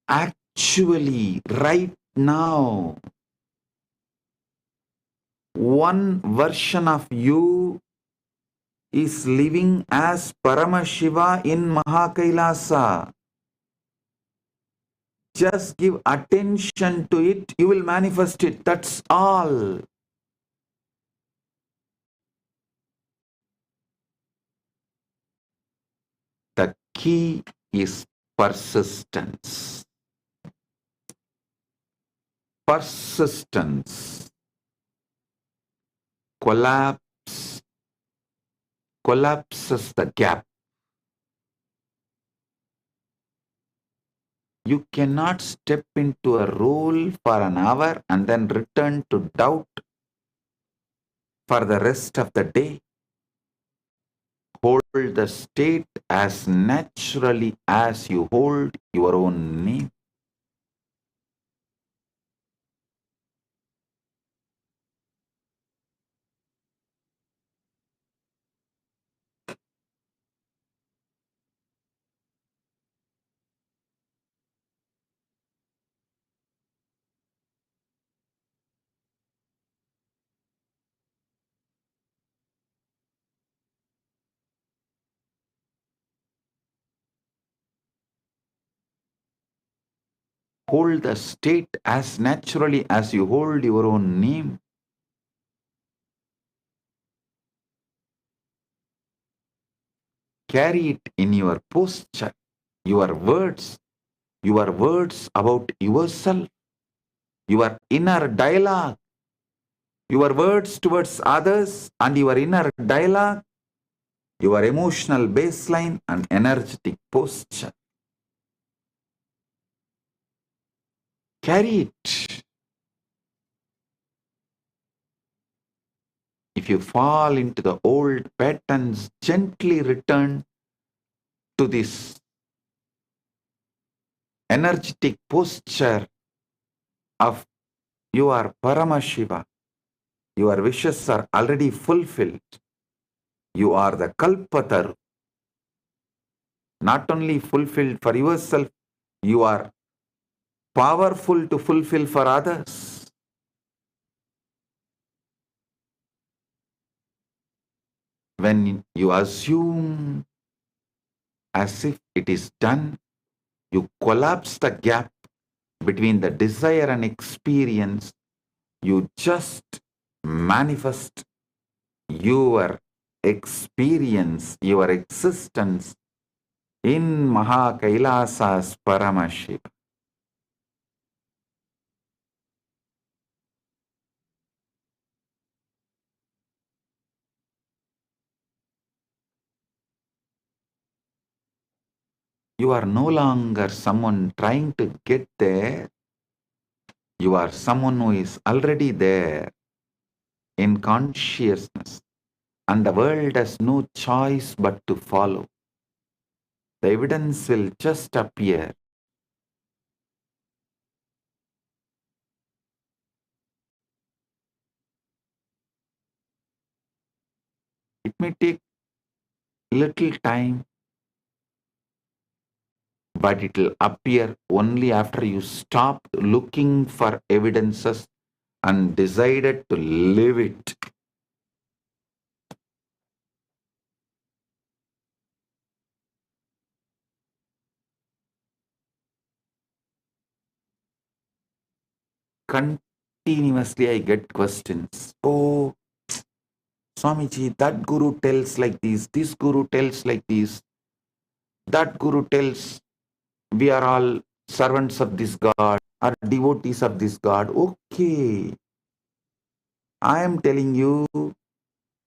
Actually, right now, one version of you is living as Paramashiva in Maha Kailasa. Just give attention to it, you will manifest it. That's all. The key is persistence. Persistence. Collapses the gap. You cannot step into a role for an hour and then return to doubt for the rest of the day. Hold the state as naturally as you hold your own name. hold the state as naturally as you hold your own name. Carry it in your posture, your words about yourself, your inner dialogue, your words towards others and your inner dialogue, your emotional baseline and energetic posture. Carry it. If you fall into the old patterns, gently return to this energetic posture of you are Paramashiva. Your wishes are already fulfilled. You are the Kalpataru. Not only fulfilled for yourself, you are powerful to fulfill for others. When you assume as if it is done, you collapse the gap between the desire and experience. You just manifest your experience, your existence in Maha Kailasa's Paramashiva. You are no longer someone trying to get there. You are someone who is already there in consciousness, and the world has no choice but to follow. The evidence will just appear. It may take little time, but it will appear only after you stop looking for evidences and decided to live it. Continuously I get questions. Oh, Swamiji, that guru tells like this guru tells like this, that guru tells we are all servants of this God, are devotees of this God. Okay, I am telling you,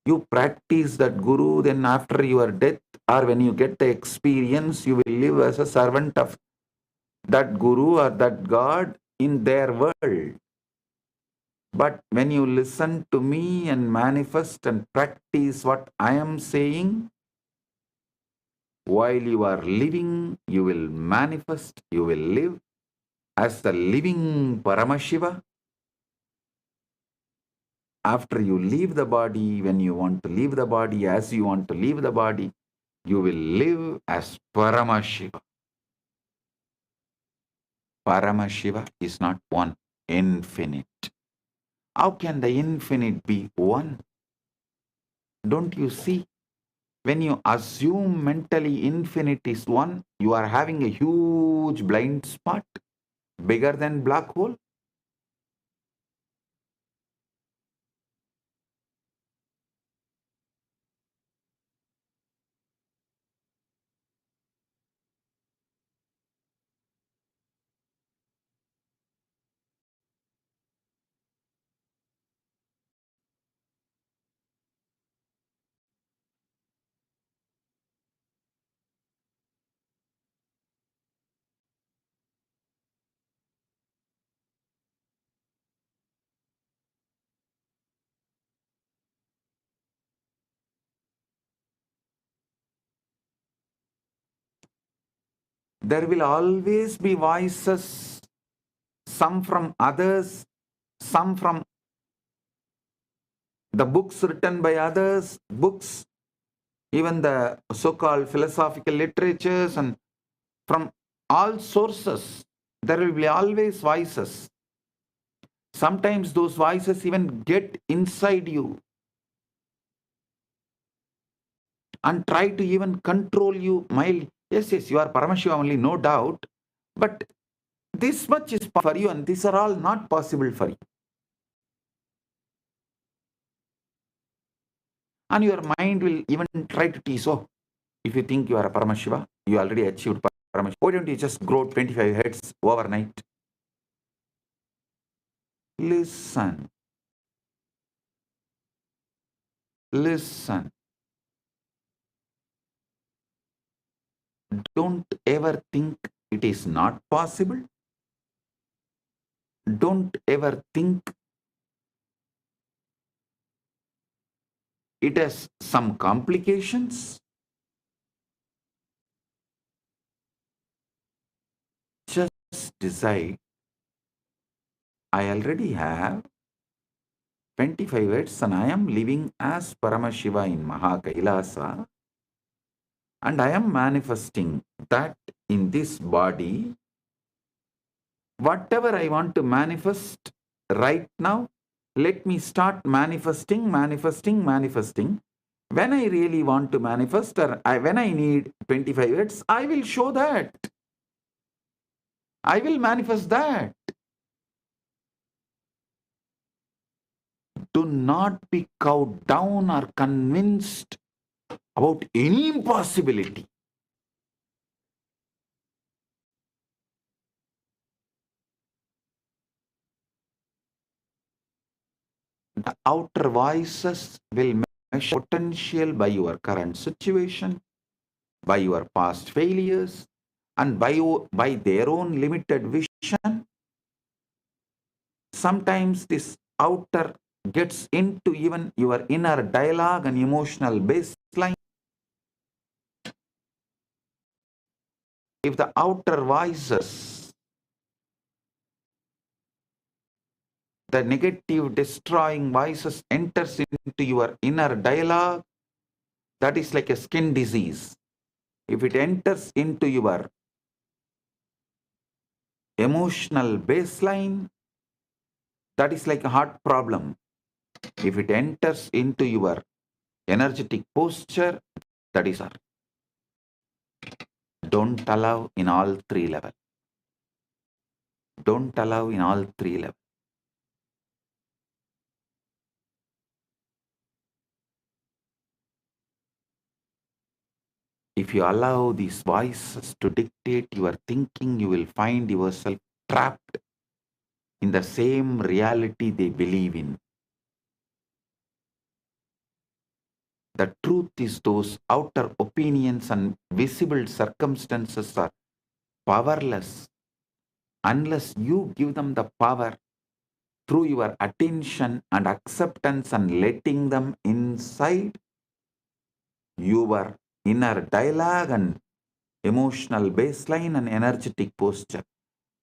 you practice that guru, then after your death or when you get the experience, you will live as a servant of that guru or that God in their world. But when you listen to me and manifest and practice what I am saying, while you are living, you will manifest, you will live as the living Paramashiva. After you leave the body, when you want to leave the body, as you want to leave the body, you will live as Paramashiva. Paramashiva is not one, infinite. How can the infinite be one? Don't you see? When you assume mentally infinite is one, you are having a huge blind spot, bigger than black hole. There will always be voices, some from others, some from the books written by others, books, even the so-called philosophical literatures, and from all sources, there will be always voices. Sometimes those voices even get inside you and try to even control you mildly. Yes, you are Paramashiva only, no doubt. But This much is for you, and these are all not possible for you. And your mind will even try to tease, oh, if you think you are a Paramashiva, you already achieved Paramashiva. Why don't you just grow 25 heads overnight? Listen. Listen. Don't ever think it is not possible. Don't ever think it has some complications. Just decide, I already have 25 heads and I am living as Paramashiva in Maha Kailasa, and I am manifesting that in this body. Whatever I want to manifest right now, let me start manifesting. When I really want to manifest, or when I need 25 heads, I will show that. I will manifest that. Do not be cowed down or convinced about any impossibility. The outer voices will measure potential by your current situation, by your past failures, and by their own limited vision. Sometimes this outer gets into even your inner dialogue and emotional baseline. If the outer voices, the negative destroying voices enters into your inner dialogue, that is like a skin disease. If it enters into your emotional baseline, that is like a heart problem. If it enters into your energetic posture, that is our. Don't allow in all three levels. Don't allow in all three levels. If you allow these voices to dictate your thinking, you will find yourself trapped in the same reality they believe in. The truth is, those outer opinions and visible circumstances are powerless unless you give them the power through your attention and acceptance and letting them inside your inner dialogue and emotional baseline and energetic posture.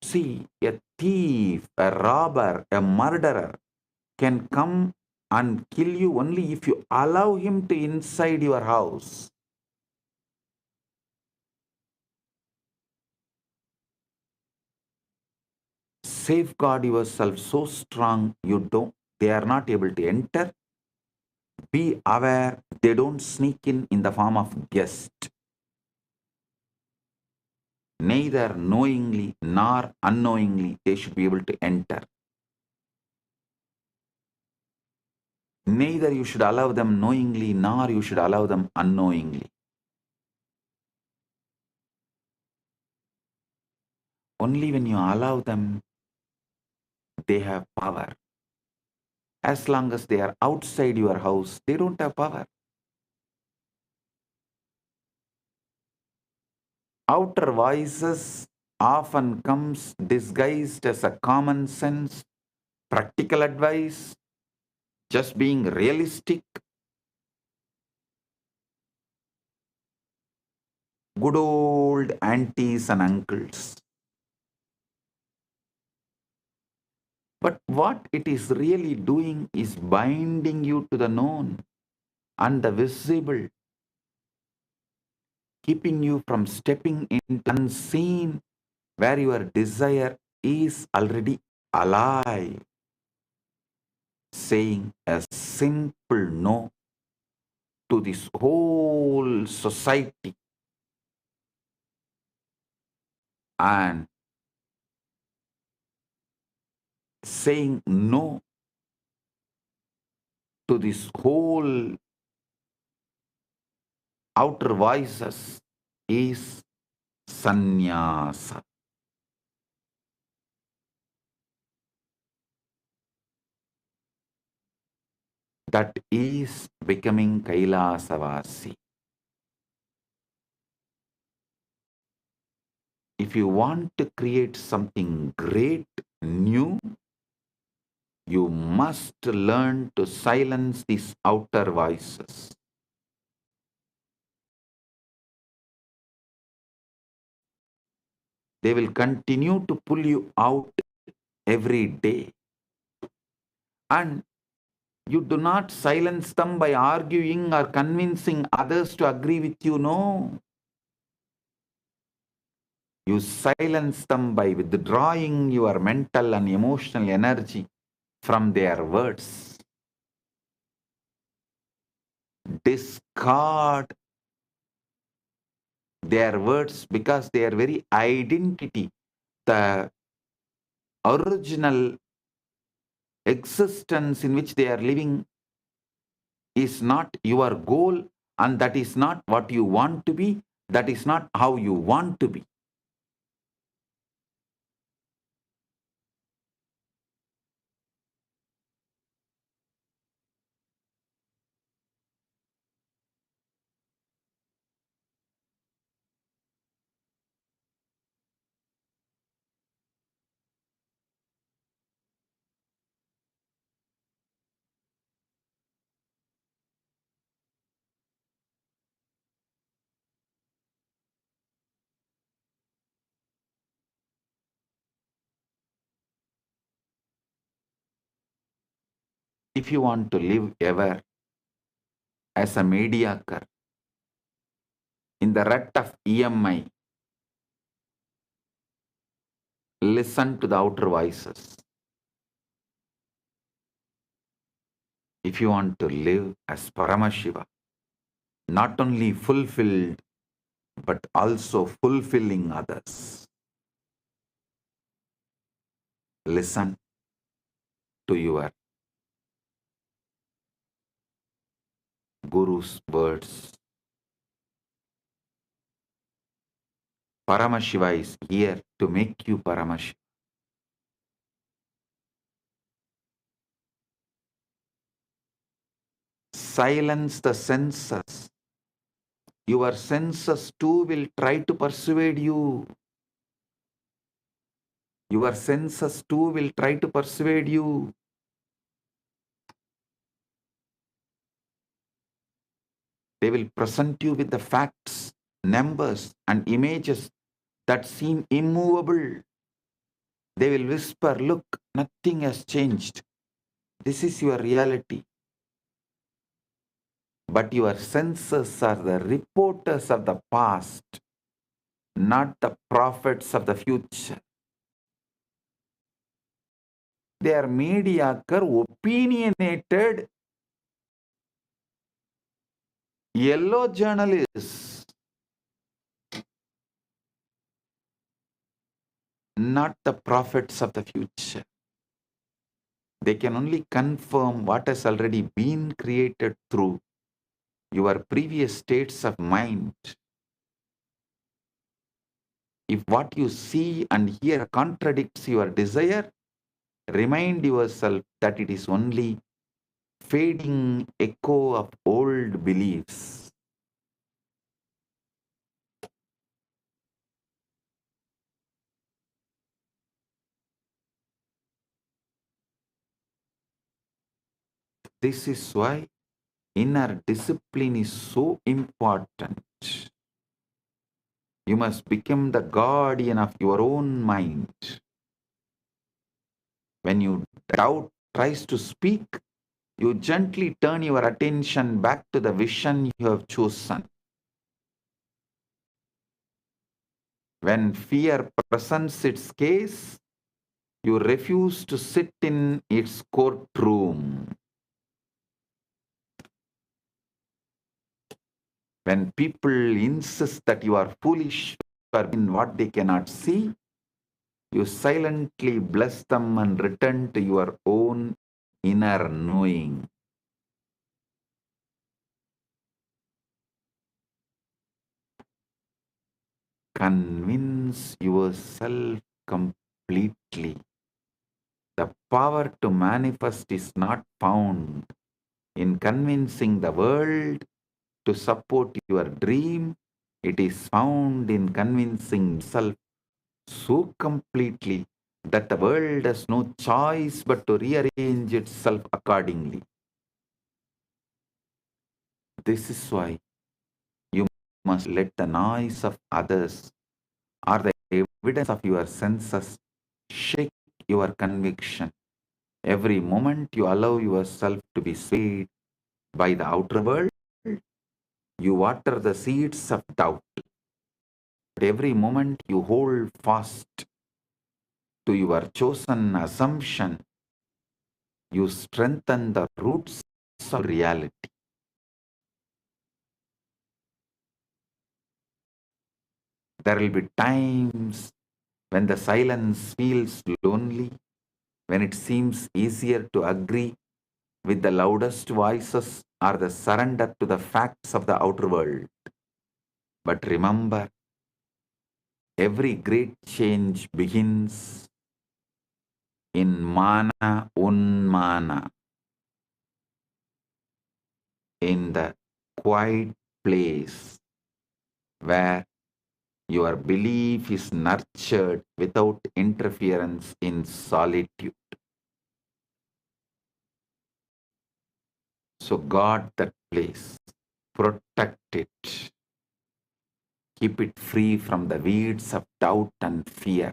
See, a thief, a robber, a murderer can come and kill you only if you allow him to inside your house. Safeguard yourself so strong they are not able to enter. Be aware they don't sneak in the form of guest. Neither knowingly nor unknowingly they should be able to enter. Neither you should allow them knowingly nor you should allow them unknowingly. Only when you allow them, they have power. As long as they are outside your house, they don't have power. Outer voices often comes disguised as a common sense, practical advice, just being realistic, good old aunties and uncles. But what it is really doing is binding you to the known and the visible, keeping you from stepping into unseen where your desire is already alive, saying a simple no to this whole society and saying no to this whole outer voices is sannyasa. That is becoming Kailasavasi. If you want to create something great, new, you must learn to silence these outer voices. They will continue to pull you out every day. And you do not silence them by arguing or convincing others to agree with you. No. You silence them by withdrawing your mental and emotional energy from their words. Discard their words because their very identity, the original existence in which they are living, is not your goal, and that is not what you want to be. That is not how you want to be. If you want to live ever as a mediocre in the rut of EMI, listen to the outer voices. If you want to live as Paramashiva, not only fulfilled, but also fulfilling others, listen to your Guru's words. Paramashiva is here to make you Paramashiva. Silence the senses. Your senses too will try to persuade you. Your senses too will try to persuade you. They will present you with the facts, numbers, and images that seem immovable. They will whisper, look, nothing has changed. This is your reality. But your senses are the reporters of the past, not the prophets of the future. They are mediocre, opinionated, yellow journalists, not the prophets of the future. They can only confirm what has already been created through your previous states of mind. If what you see and hear contradicts your desire, remind yourself that it is only fading echo of old beliefs. This is why inner discipline is so important. You must become the guardian of your own mind. When you doubt tries to speak, you gently turn your attention back to the vision you have chosen. When fear presents its case, you refuse to sit in its courtroom. When people insist that you are foolish for in what they cannot see, You silently bless them and return to your own inner knowing. Convince yourself completely. The power to manifest is not found in convincing the world to support your dream. It is found in convincing self so completely that the world has no choice but to rearrange itself accordingly. This is why you must let the noise of others or the evidence of your senses shake your conviction. Every moment you allow yourself to be swayed by the outer world, you water the seeds of doubt. But every moment you hold fast to your chosen assumption, you strengthen the roots of reality. There will be times when the silence feels lonely, when it seems easier to agree with the loudest voices or the surrender to the facts of the outer world. But remember, every great change begins in mana unmana, in the quiet place where your belief is nurtured without interference in solitude. So guard that place, protect it, keep it free from the weeds of doubt and fear.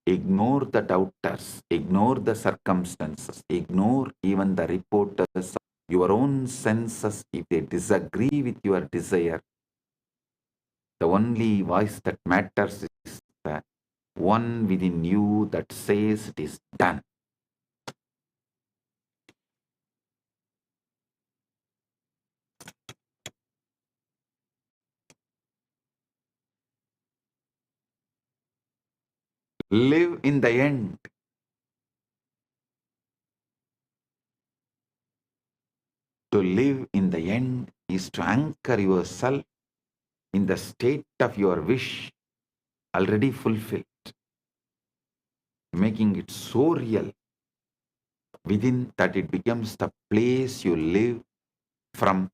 Ignore the doubters, ignore the circumstances, ignore even the reporters of your own senses if they disagree with your desire. The only voice that matters is the one within you that says it is done. Live in the end. To live in the end is to anchor yourself in the state of your wish already fulfilled, making it so real within that it becomes the place you live from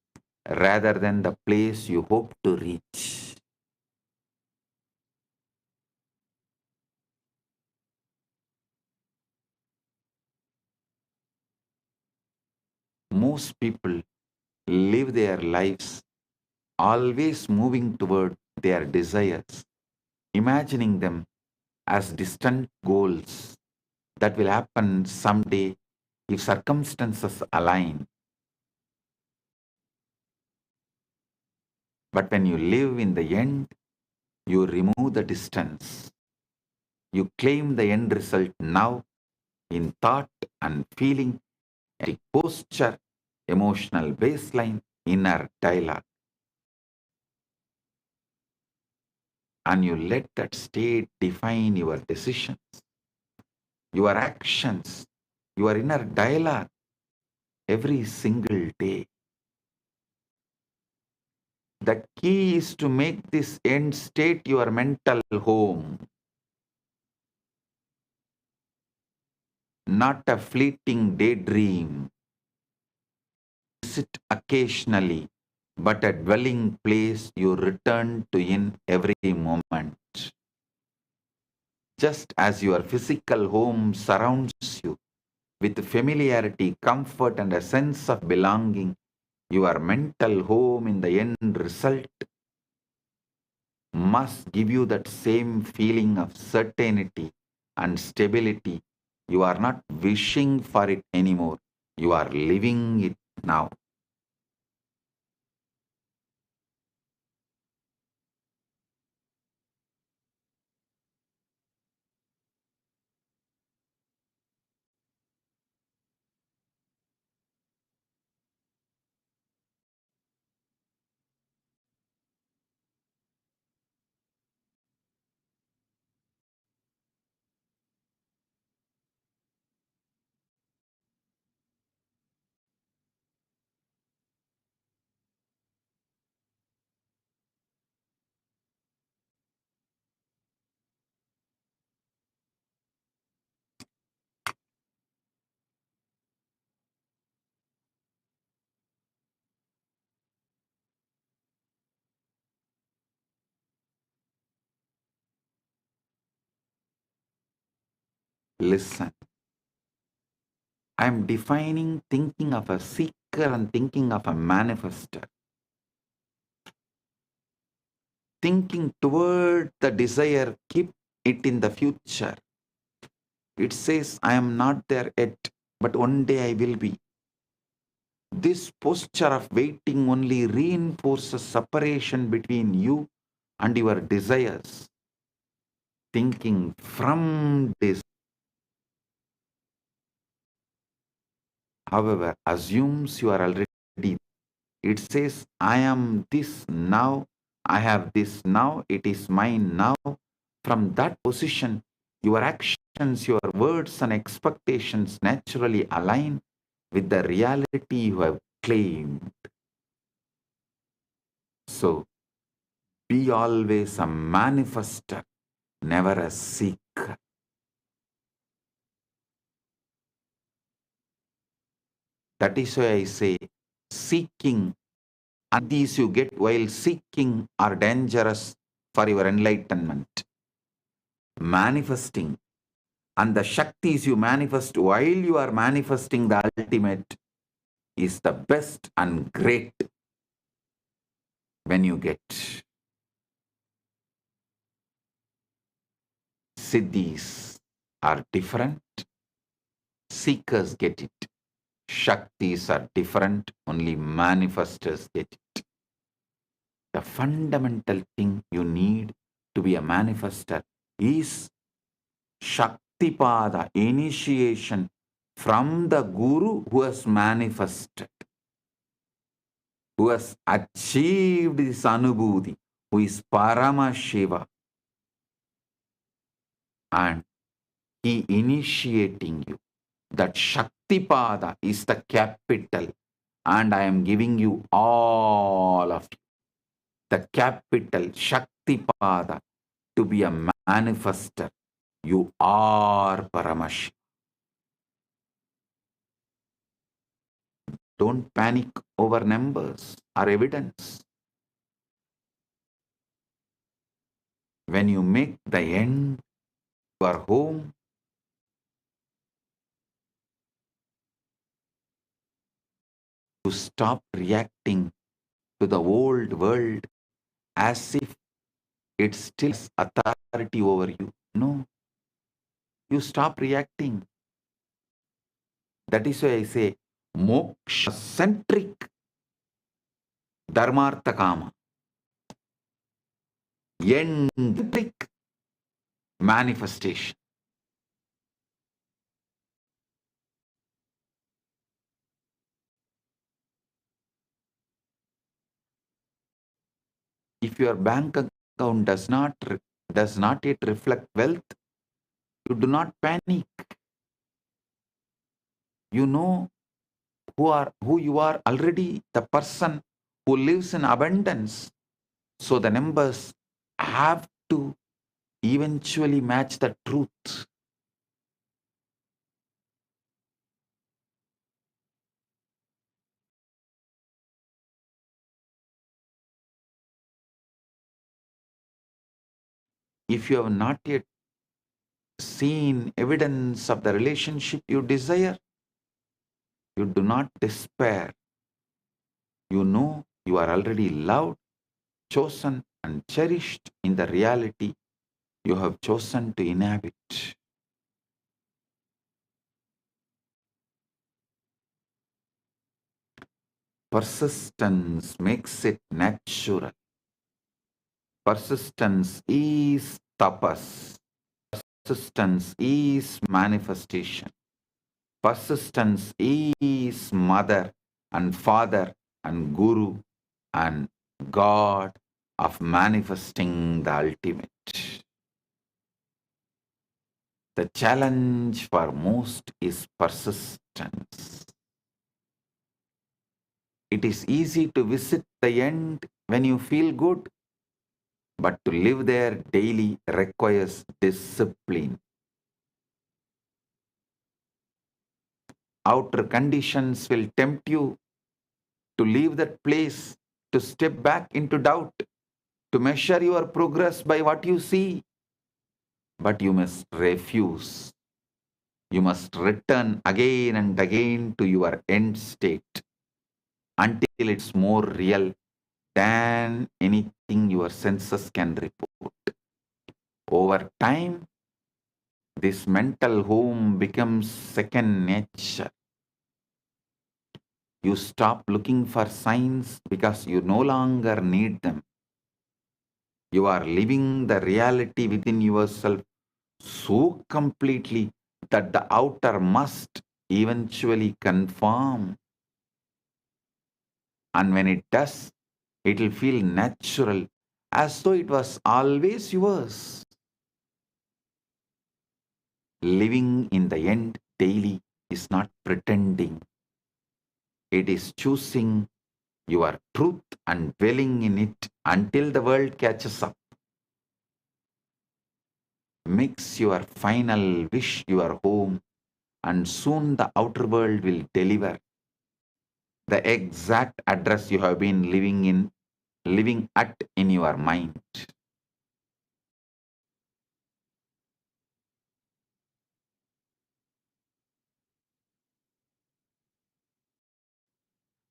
rather than the place you hope to reach. Most people live their lives always moving toward their desires, imagining them as distant goals that will happen someday if circumstances align. But when you live in the end, you remove the distance. You claim the end result now in thought and feeling, posture, emotional baseline, inner dialogue. And you let that state define your decisions, your actions, your inner dialogue every single day. The key is to make this end state your mental home, not a fleeting daydream. Visit occasionally, but a dwelling place you return to in every moment. Just as your physical home surrounds you with familiarity, comfort, and a sense of belonging, your mental home in the end result must give you that same feeling of certainty and stability. You are not wishing for it anymore. You are living it now. listen. I am defining thinking of a seeker and thinking of a manifester. Thinking toward the desire, keep it in the future. It says, I am not there yet, but one day I will be. This posture of waiting only reinforces separation between you and your desires. Thinking from this, however, assumes you are already. It says, I am this now, I have this now, it is mine now. From that position, your actions, your words and expectations naturally align with the reality you have claimed. So, be always a manifester, never a seeker. That is why I say seeking and these you get while seeking are dangerous for your enlightenment. Manifesting and the Shaktis you manifest while you are manifesting the ultimate is the best and great when you get. Siddhis are different, seekers get it. Shaktis are different, only manifestors get it. The fundamental thing you need to be a manifester is Shaktipada, initiation from the Guru who has manifested, who has achieved this Anubhuti, who is Paramashiva, and he initiating you. That Shaktipada is the capital, and I am giving you all of you. The capital Shaktipada to be a manifester. You are Paramashiva. Don't panic over numbers or evidence. When you make the end your home, you stop reacting to the old world as if it still has authority over you. No, you stop reacting. That is why I say moksha-centric dharmartha kama, end-centric manifestation. If your bank account does not yet reflect wealth, you do not panic. You know who you are already, the person who lives in abundance. So the numbers have to eventually match the truth. If you have not yet seen evidence of the relationship you desire, you do not despair. You know you are already loved, chosen, and cherished in the reality you have chosen to inhabit. Persistence makes it natural. Persistence is tapas. Persistence is manifestation. Persistence is mother and father and guru and God of manifesting the ultimate. The challenge for most is persistence. It is easy to visit the end when you feel good, but to live there daily requires discipline. Outer conditions will tempt you to leave that place, to step back into doubt, to measure your progress by what you see. But you must refuse. You must return again and again to your end state until it's more real than anything your senses can report. Over time, this mental home becomes second nature. You stop looking for signs because you no longer need them. You are living the reality within yourself so completely that the outer must eventually conform. And when it does, it will feel natural, as though it was always yours. Living in the end daily is not pretending. It is choosing your truth and dwelling in it until the world catches up. Makes your final wish your home, and soon the outer world will deliver the exact address you have been living at in your mind.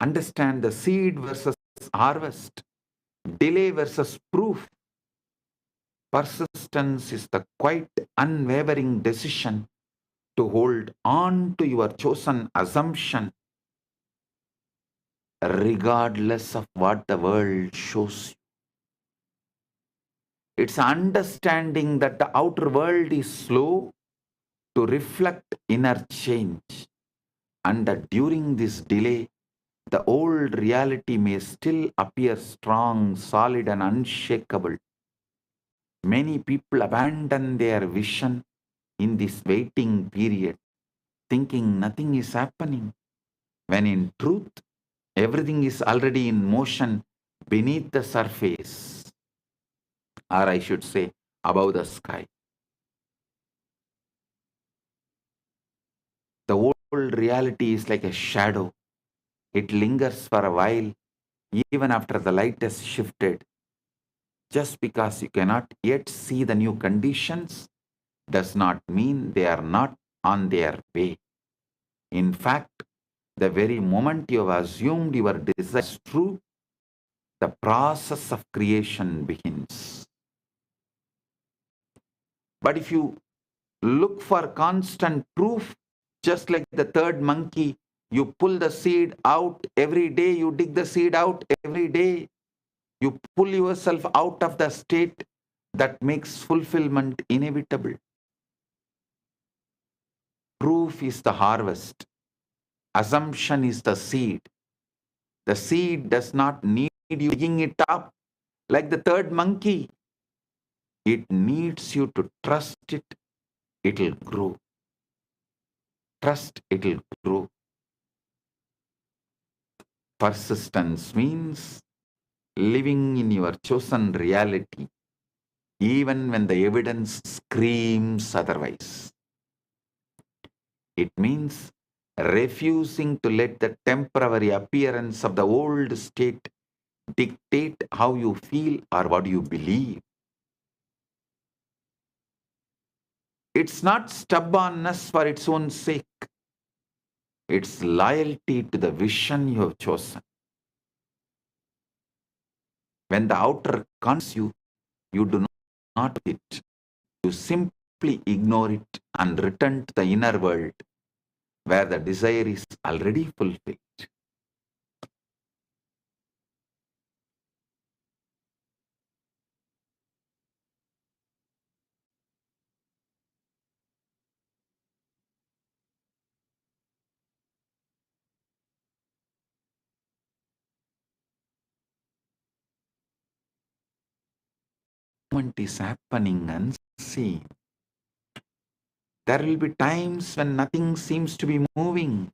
Understand the seed versus harvest, delay versus proof. Persistence is the quite unwavering decision to hold on to your chosen assumption regardless of what the world shows you. It's understanding that the outer world is slow to reflect inner change, and that during this delay, the old reality may still appear strong, solid, and unshakable. Many people abandon their vision in this waiting period, thinking nothing is happening, when in truth, everything is already in motion beneath the surface, or I should say, above the sky. The old reality is like a shadow. It lingers for a while, even after the light has shifted. Just because you cannot yet see the new conditions does not mean they are not on their way. In fact, the very moment you have assumed your desire is true, the process of creation begins. But if you look for constant proof, just like the third monkey, you pull the seed out every day, you dig the seed out every day, you pull yourself out of the state that makes fulfillment inevitable. Proof is the harvest. Assumption is the seed. The seed does not need you digging it up like the third monkey. It needs you to trust it. It'll grow. Trust it'll grow. Persistence means living in your chosen reality, even when the evidence screams otherwise. It means refusing to let the temporary appearance of the old state dictate how you feel or what you believe. It's not stubbornness for its own sake. It's loyalty to the vision you have chosen. When the outer cons you, you do not it. You simply ignore it and return to the inner world where the desire is already fulfilled. Movement is happening unseen. There will be times when nothing seems to be moving.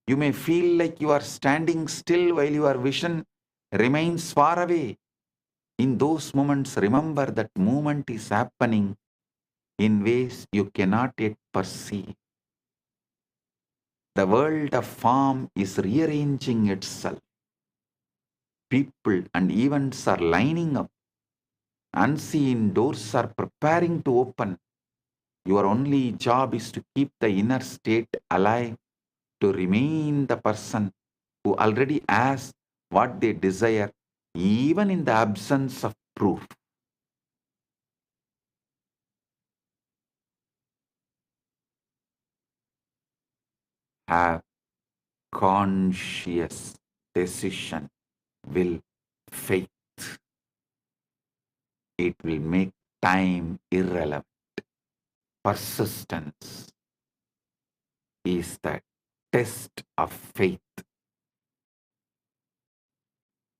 You may feel like you are standing still while your vision remains far away. In those moments, remember that movement is happening in ways you cannot yet perceive. The world of form is rearranging itself. People and events are lining up. Unseen doors are preparing to open. Your only job is to keep the inner state alive, to remain the person who already has what they desire, even in the absence of proof. Have conscious decision, will, faith. It will make time irrelevant. Persistence is the test of faith.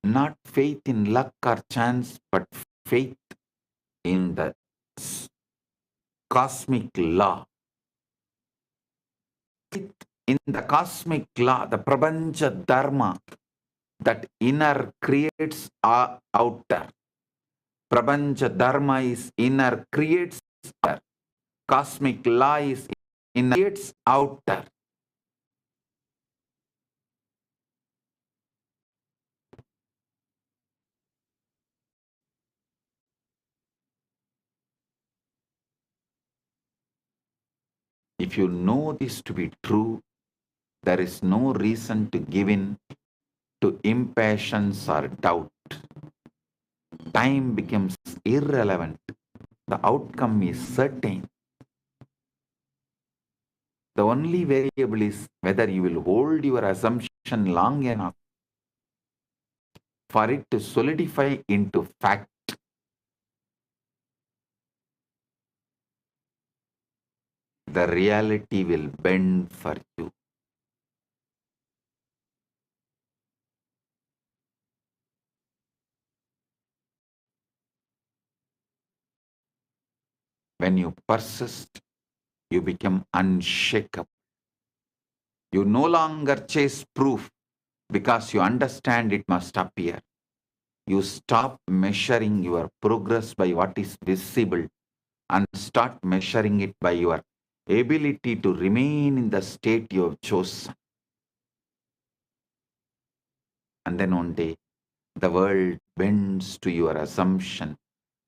Not faith in luck or chance, but faith in the cosmic law. Faith in the cosmic law, the Prapancha Dharma, that inner creates outer. Prapancha Dharma is inner creates outer. Cosmic law is inner creates outer. If you know this to be true, there is no reason to give in to impatience or doubt. Time becomes irrelevant. The outcome is certain. The only variable is whether you will hold your assumption long enough for it to solidify into fact. The reality will bend for you. When you persist, you become unshakable. You no longer chase proof because you understand it must appear. You stop measuring your progress by what is visible and start measuring it by your ability to remain in the state you have chosen. And then one day, the world bends to your assumption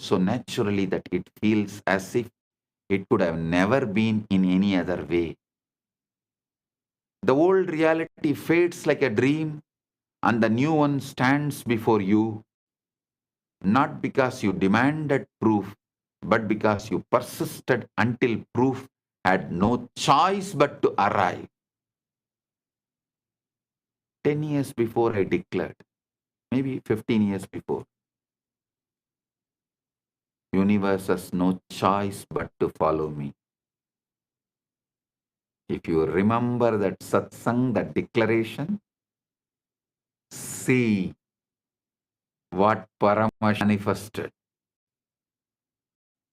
so naturally that it feels as if it could have never been in any other way. The old reality fades like a dream, and the new one stands before you, not because you demanded proof, but because you persisted until proof had no choice but to arrive. 10 years before I declared, maybe 15 years before, universe has no choice but to follow me. If you remember that satsang, that declaration, see what Paramashiva manifested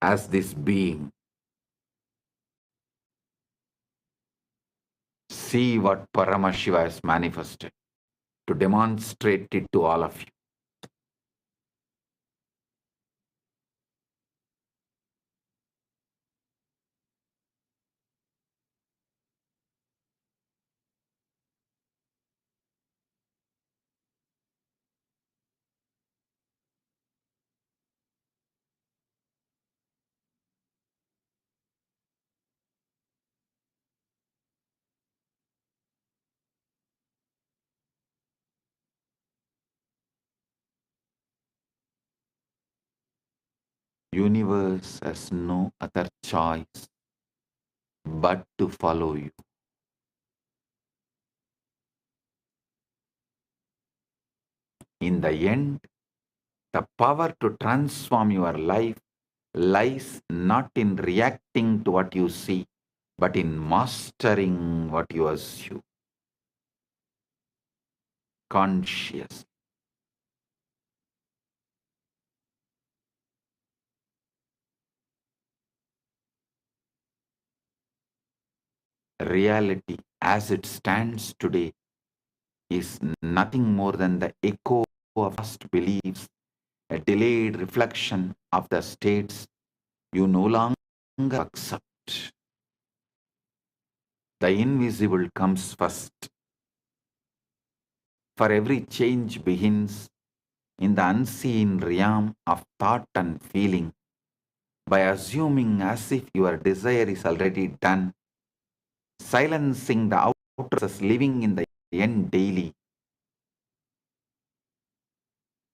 as this being. See what Paramashiva has manifested to demonstrate it to all of you. Universe has no other choice but to follow you. In the end, the power to transform your life lies not in reacting to what you see, but in mastering what you assume. Conscious. Reality as it stands today is nothing more than the echo of past beliefs, a delayed reflection of the states you no longer accept. The invisible comes first. For every change begins in the unseen realm of thought and feeling. by assuming as if your desire is already done, silencing the outer process, living in the end daily,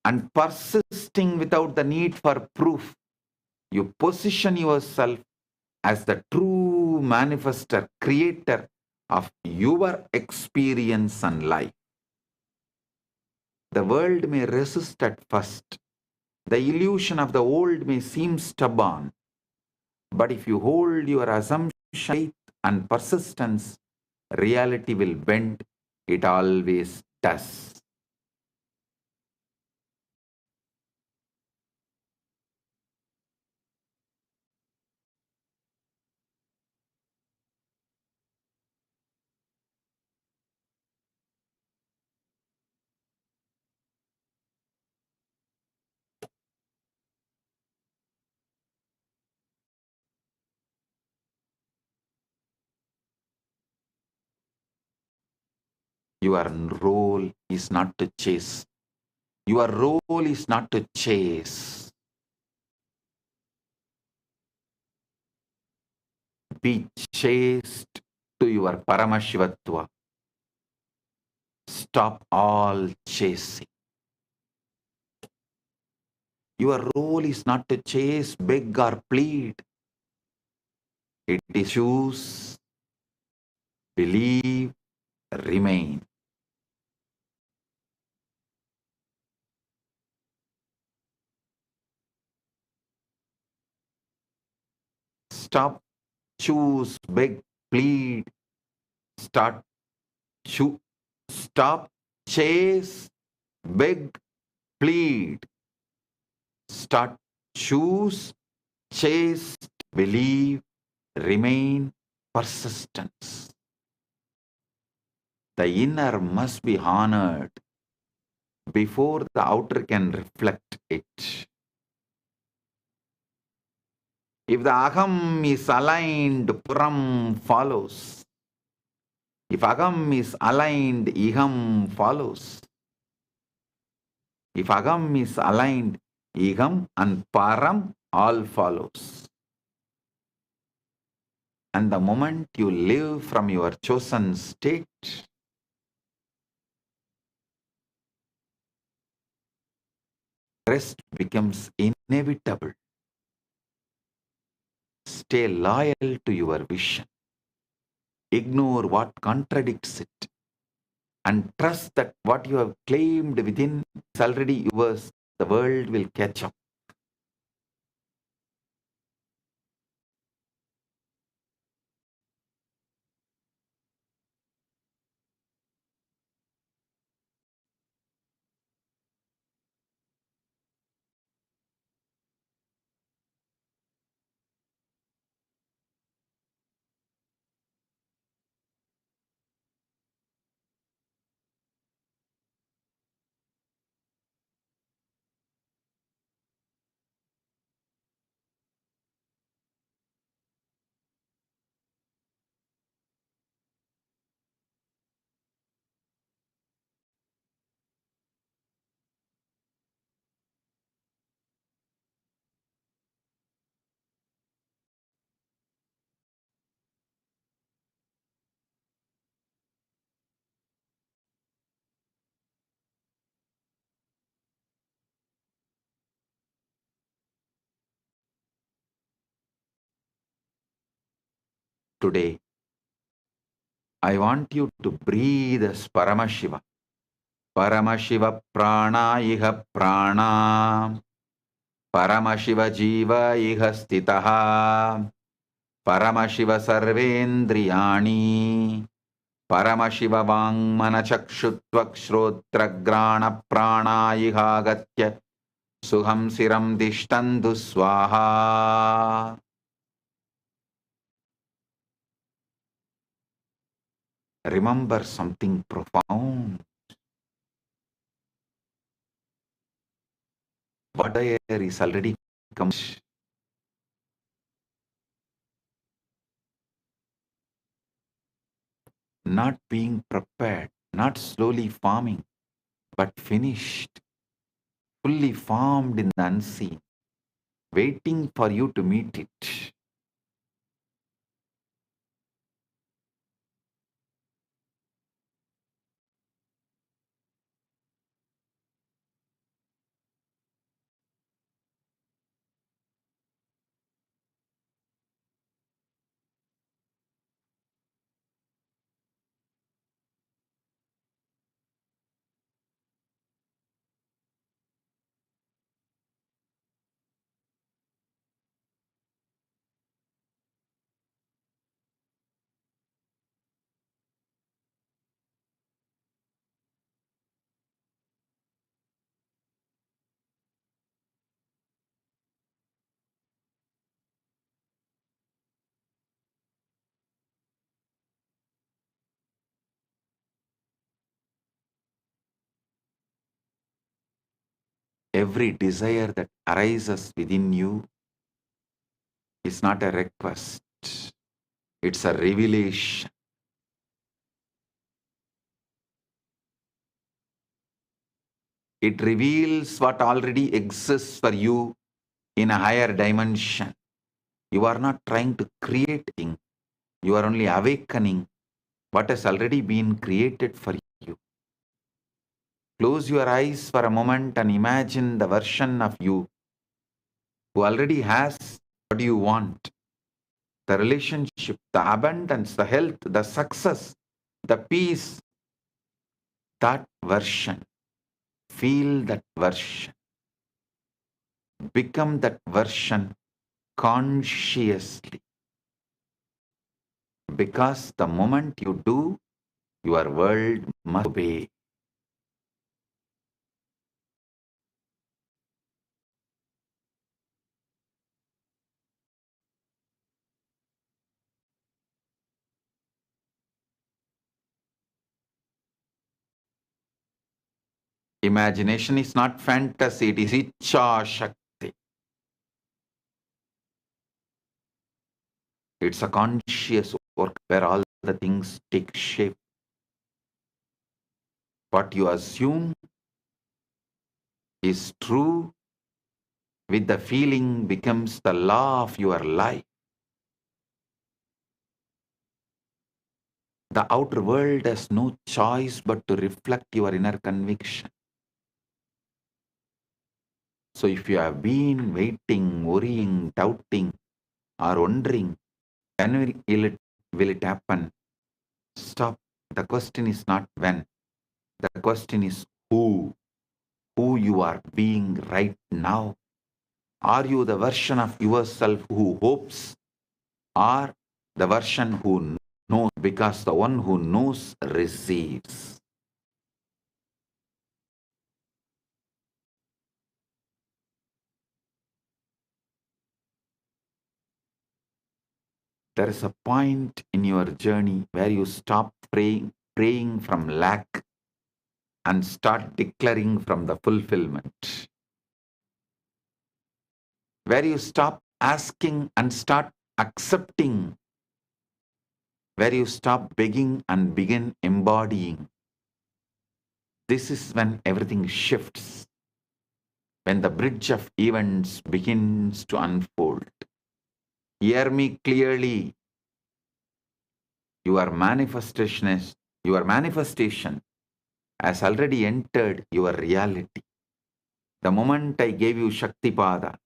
and persisting without the need for proof. You position yourself as the true manifester, creator of your experience and life. The world may resist at first. The illusion of the old may seem stubborn. But if you hold your assumption, faith, and persistence, reality will bend. It always does. Your role is not to chase. Your role is not to chase. Be chaste to your Paramashivatva. Stop all chasing. Your role is not to chase, beg, or plead. It is choose, believe, remain. Stop, choose, beg, plead. Stop, chase, beg, plead. Start, choose, chase, believe, remain, persistence. The inner must be honored before the outer can reflect it. If the aham is aligned, puram follows. If agam is aligned, iham follows. If agam is aligned, iham and param all follows. And the moment you live from your chosen state, rest becomes inevitable. Stay loyal to your vision. Ignore what contradicts it. And trust that what you have claimed within is already yours. The world will catch up. Today, I want you to breathe as Paramashiva. Paramashiva prana iha prana. Paramashiva jiva iha stitaha. Paramashiva sarvendriyani. Paramashiva vangmana chakshuttvak shrotragrana prana iha gatya. Suham siram dishtandu swaha. Remember something profound. What air is already come. Not being prepared, not slowly forming, but finished, fully formed in the unseen. waiting for you to meet it. Every desire that arises within you is not a request, it's a revelation. It reveals what already exists for you in a higher dimension. You are not trying to create things, you are only awakening what has already been created for you. Close your eyes for a moment and imagine the version of you who already has what you want: the relationship, the abundance, the health, the success, the peace. That version. Feel that version. Become that version consciously. Because the moment you do, your world must obey. Imagination is not fantasy, it is Icha Shakti. It's a conscious work where all the things take shape. What you assume is true with the feeling becomes the law of your life. The outer world has no choice but to reflect your inner conviction. So if you have been waiting, worrying, doubting, or wondering, when will it happen? Stop. The question is not when. The question is who. Who you are being right now. Are you the version of yourself who hopes, or the version who knows? Because the one who knows receives. There is a point in your journey where you stop praying from lack and start declaring from the fulfillment. Where you stop asking and start accepting. Where you stop begging and begin embodying. This is when everything shifts. When the bridge of events begins to unfold. Hear me clearly. Your manifestation has already entered your reality. The moment I gave you Shaktipada,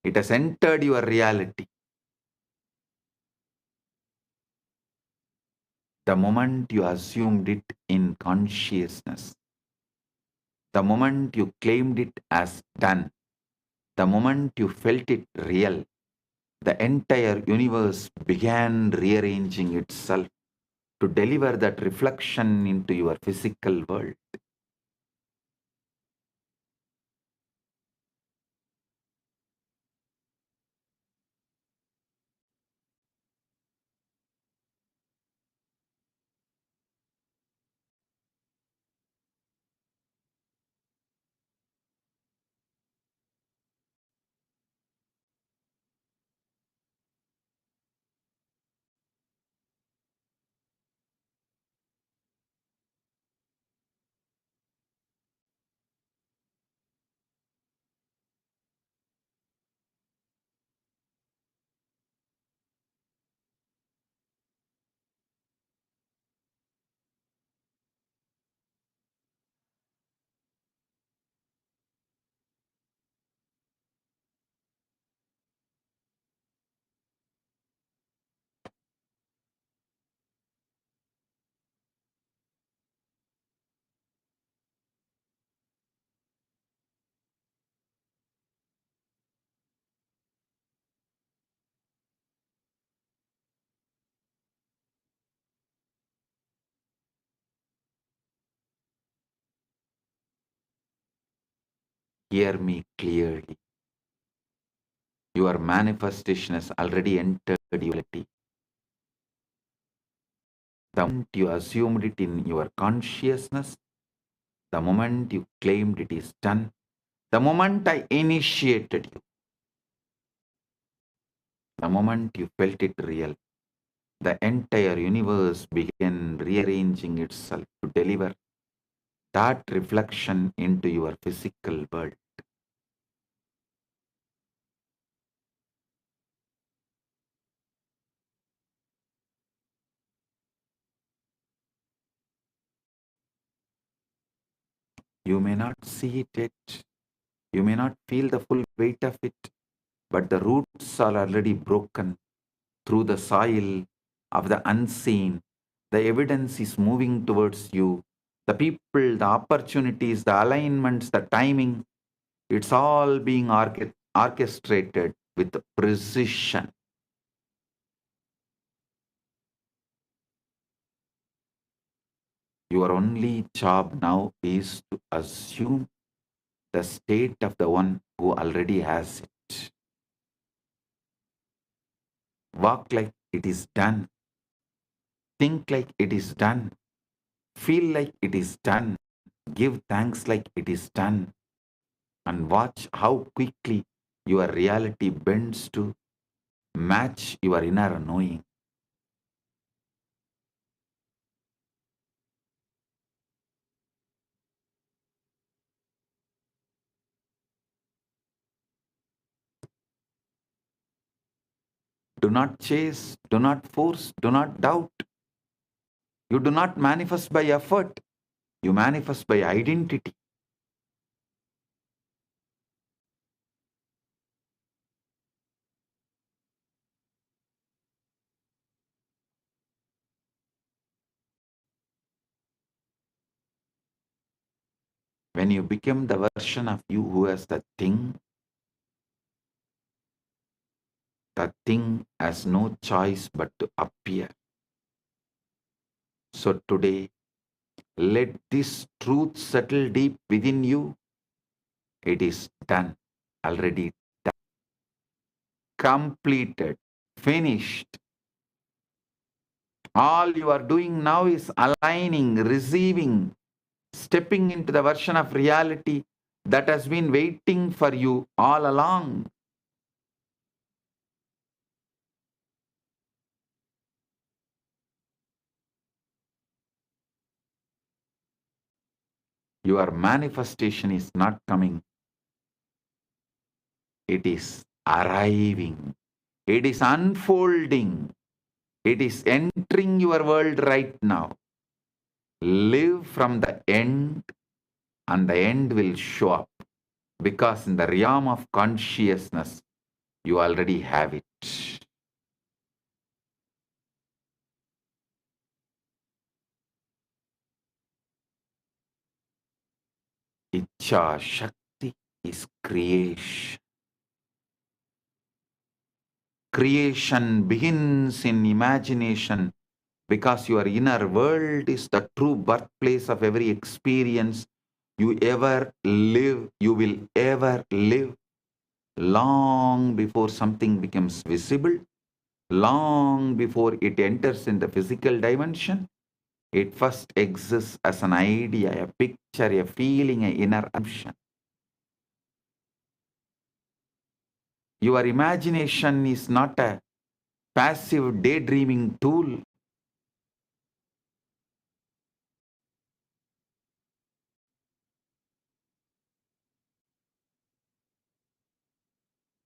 it has entered your reality. The moment you assumed it in consciousness, the moment you claimed it as done, the moment you felt it real, the entire universe began rearranging itself to deliver that reflection into your physical world. Hear me clearly. Your manifestation has already entered your reality. The moment you assumed it in your consciousness, the moment you claimed it is done, the moment I initiated you, the moment you felt it real, the entire universe began rearranging itself to deliver that reflection into your physical world. You may not see it yet, you may not feel the full weight of it, but the roots are already broken through the soil of the unseen. The evidence is moving towards you. The people, the opportunities, the alignments, the timing, it's all being orchestrated with precision. Your only job now is to assume the state of the one who already has it. Walk like it is done. Think like it is done. Feel like it is done. Give thanks like it is done. And watch how quickly your reality bends to match your inner knowing. Do not chase, do not force, do not doubt. You do not manifest by effort, you manifest by identity. When you become the version of you who has the thing has no choice but to appear. So today, let this truth settle deep within you. It is done, already done, completed, finished. All you are doing now is aligning, receiving, stepping into the version of reality that has been waiting for you all along. Your manifestation is not coming, it is arriving, it is unfolding, it is entering your world right now. Live from the end, and the end will show up, because in the realm of consciousness, you already have it. Icha Shakti is creation. Creation begins in imagination, because your inner world is the true birthplace of every experience you ever live, you will ever live. Long before something becomes visible, long before it enters in the physical dimension, it first exists as an idea, a picture, a feeling, an inner assumption. Your imagination is not a passive daydreaming tool.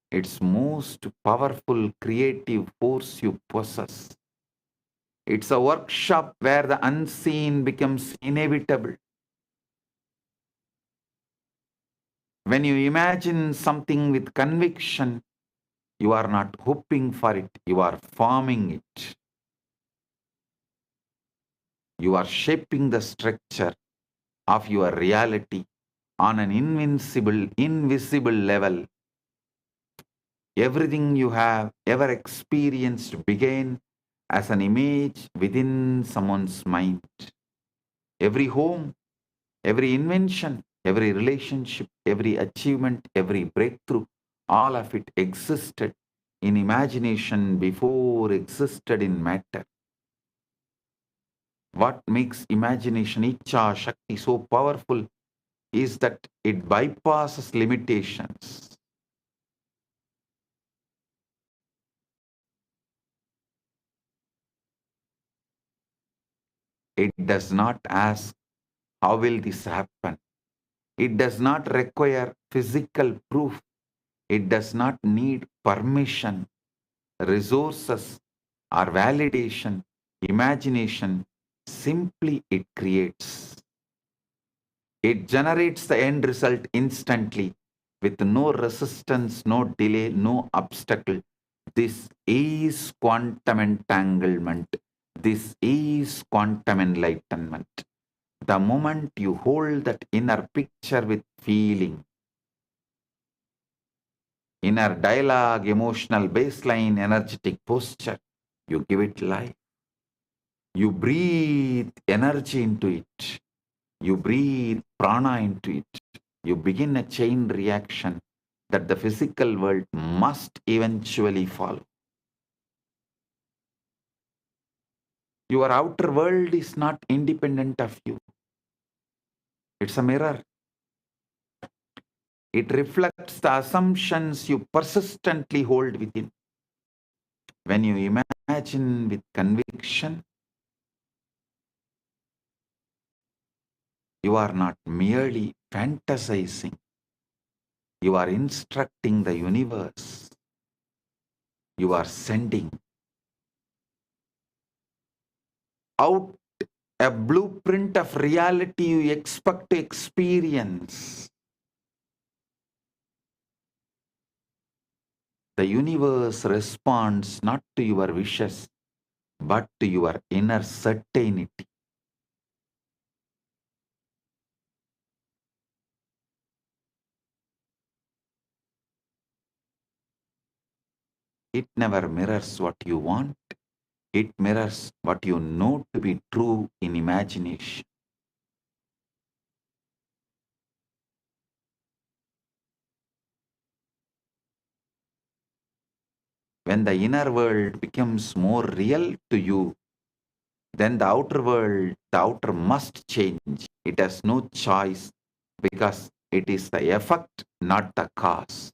It's most powerful creative force you possess. It's a workshop where the unseen becomes inevitable. When you imagine something with conviction, you are not hoping for it, you are forming it. You are shaping the structure of your reality on an invisible level. Everything you have ever experienced began as an image within someone's mind. Every home, every invention, Every relationship, every achievement, every breakthrough, all of it existed in imagination before existed in matter. What makes imagination Icha Shakti so powerful is that it bypasses limitations. It does not ask, how will this happen? It does not require physical proof. It does not need permission, resources, or validation. Imagination, simply it creates. It generates the end result instantly with no resistance, no delay, no obstacle. This is quantum entanglement. This is quantum enlightenment. The moment you hold that inner picture with feeling, inner dialogue, emotional baseline, energetic posture, you give it life. You breathe energy into it. You breathe prana into it. You begin a chain reaction that the physical world must eventually follow. Your outer world is not independent of you. It's a mirror. It reflects the assumptions you persistently hold within. When you imagine with conviction, you are not merely fantasizing. You are instructing the universe. You are sending out a blueprint of reality you expect to experience. The universe responds not to your wishes, but to your inner certainty. It never mirrors what you want. It mirrors what you know to be true in imagination. When the inner world becomes more real to you, then the outer world, the outer must change. It has no choice because it is the effect, not the cause.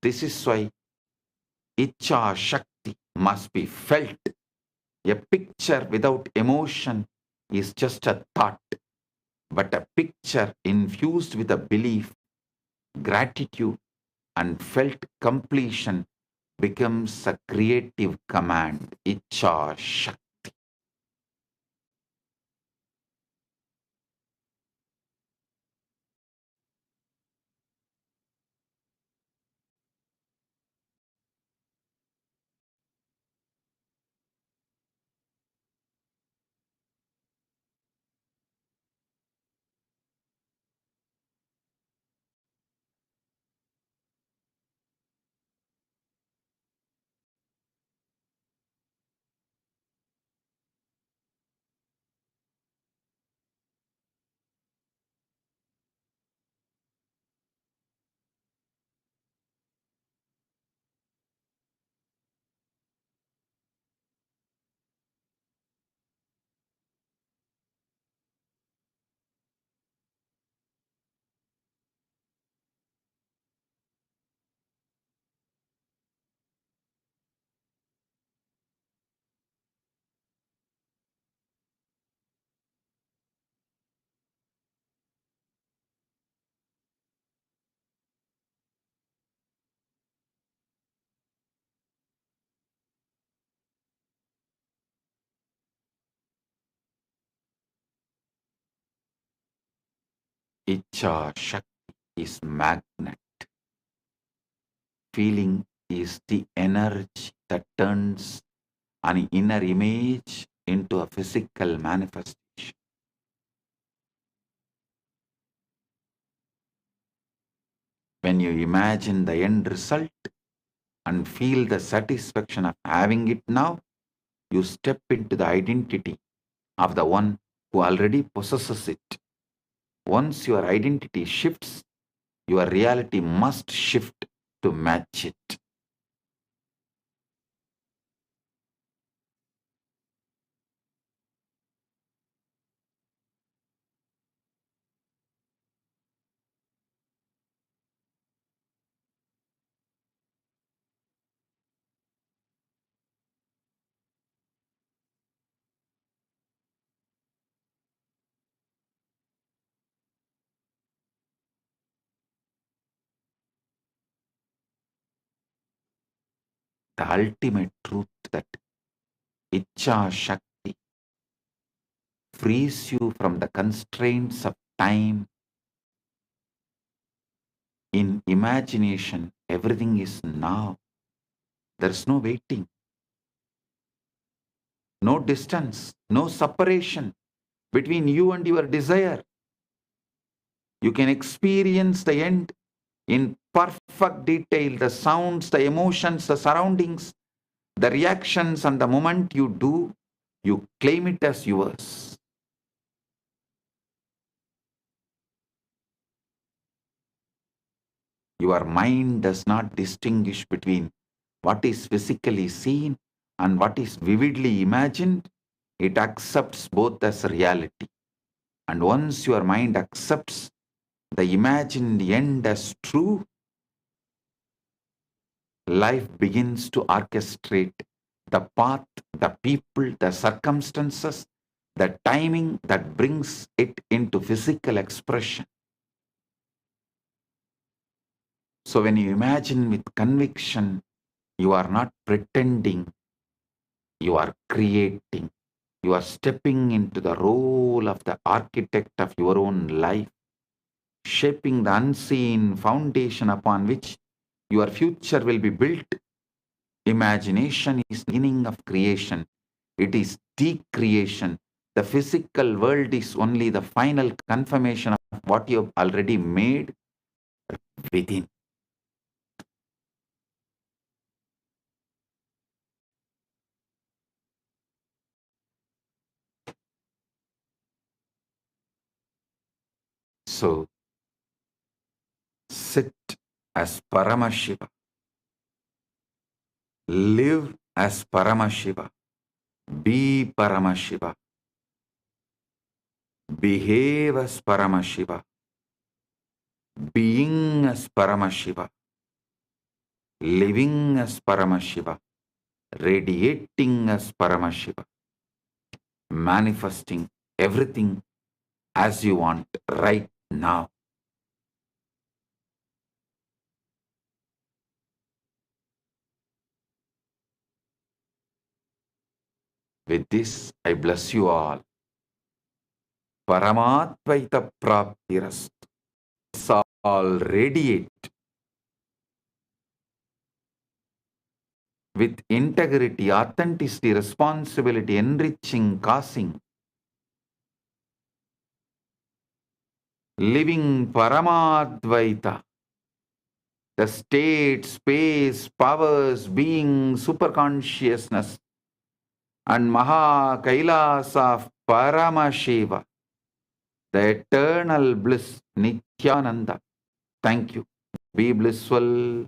This is why Icha Shakti must be felt. A picture without emotion is just a thought, but a picture infused with a belief, gratitude, and felt completion becomes a creative command. Icha Shakti. Icha Shakti is magnet. Feeling is the energy that turns an inner image into a physical manifestation. When you imagine the end result and feel the satisfaction of having it now, you step into the identity of the one who already possesses it. once your identity shifts, your reality must shift to match it. The ultimate truth that Icha Shakti frees you from the constraints of time. In imagination, everything is now. There's no waiting, no distance, no separation between you and your desire. You can experience the end in perfect detail, the sounds, the emotions, the surroundings, the reactions, and the moment you do, you claim it as yours. Your mind does not distinguish between what is physically seen and what is vividly imagined. It accepts both as reality. And once your mind accepts the imagined end as true, life begins to orchestrate the path, the people, the circumstances, the timing that brings it into physical expression. So when you imagine with conviction, you are not pretending, you are creating. You are stepping into the role of the architect of your own life, shaping the unseen foundation upon which your future will be built. Imagination is the beginning of creation. It is the creation. The physical world is only the final confirmation of what you have already made within. So, sit as Paramashiva. Live as Paramashiva. Be Paramashiva. Behave as Paramashiva. Being as Paramashiva. Living as Paramashiva. Radiating as Paramashiva. Manifesting everything as you want right now. With this, I bless you all. Paramatvaita praptirast. All radiate with integrity, authenticity, responsibility, enriching, causing, living Paramadvaita, the state, space, powers, being, superconsciousness, and Maha Kailasa of Paramashiva, the eternal bliss, Nithyananda. Thank you. Be blissful.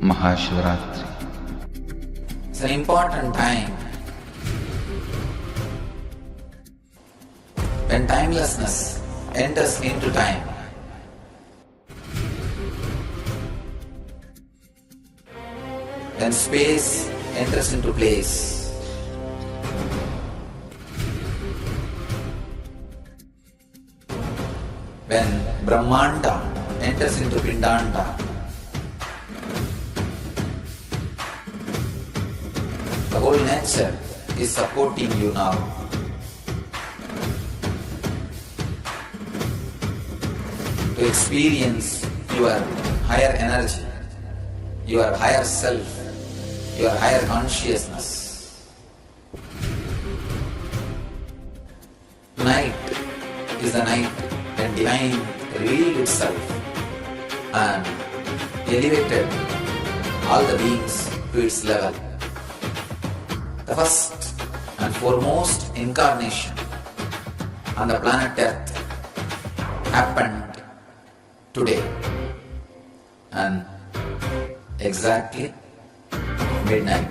Maha Shivaratri. It's an important time when timelessness enters into time. When space enters into place. When Brahmanda enters into Pindanda. The whole nature is supporting you now. To experience your higher energy, your higher self, your higher consciousness. Tonight is the night when divine revealed itself and elevated all the beings to its level. The first and foremost incarnation on the planet Earth happened today and exactly midnight.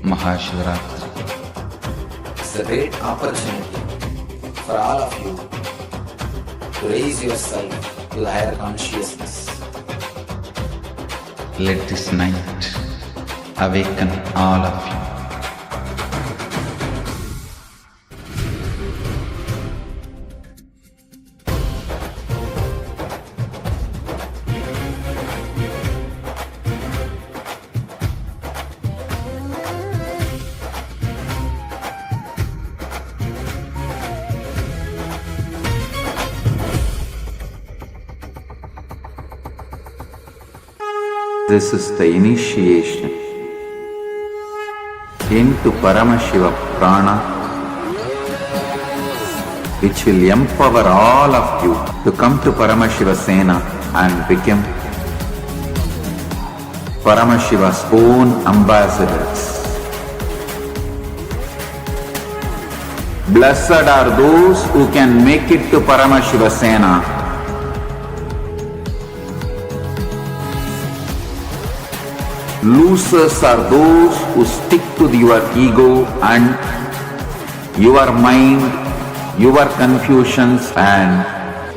Maha Shivaratri. It's a great opportunity for all of you to raise yourself to the higher consciousness. Let this night awaken all of you. This is the initiation into Paramashiva Prana, which will empower all of you to come to Paramashiva Sena and become Paramashiva's own ambassadors. Blessed are those who can make it to Paramashiva Sena. Losers are those who stick to your ego and your mind, your confusions and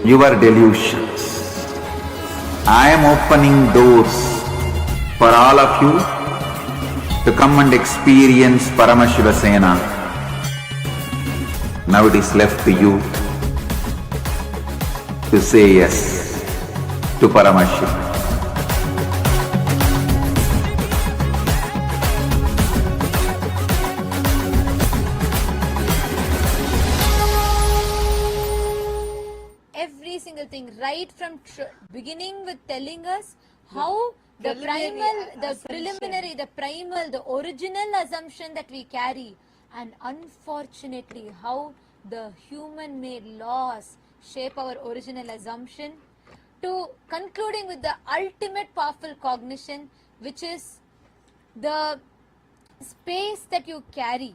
your delusions. I am opening doors for all of you to come and experience Paramashiva Sena. Now it is left to you to say yes to Paramashiva. Right from beginning with telling us how the preliminary, the primal, the original assumption that we carry, and unfortunately how the human-made laws shape our original assumption, to concluding with the ultimate powerful cognition, which is the space that you carry.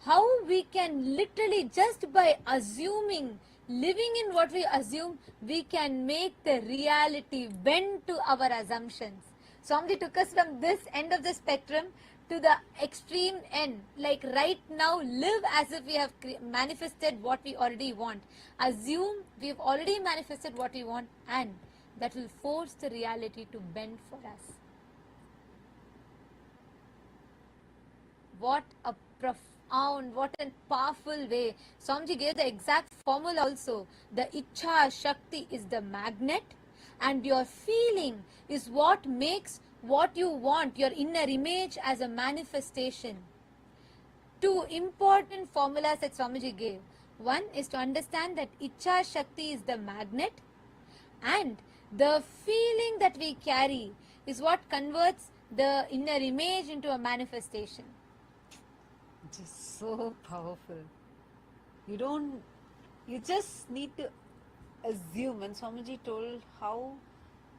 How we can literally, just by assuming, living in what we assume, we can make the reality bend to our assumptions. Swamiji took us from this end of the spectrum to the extreme end. Like right now, live as if we have manifested what we already want. Assume we've already manifested what we want, and that will force the reality to bend for us. What a profound, what a powerful way. Swamiji gave the exact formula also. The Ichha Shakti is the magnet, and your feeling is what makes what you want, your inner image, as a manifestation. Two important formulas that Swamiji gave. One is to understand that Ichha Shakti is the magnet, and the feeling that we carry is what converts the inner image into a manifestation. Just so powerful. You just need to assume. And Swamiji told how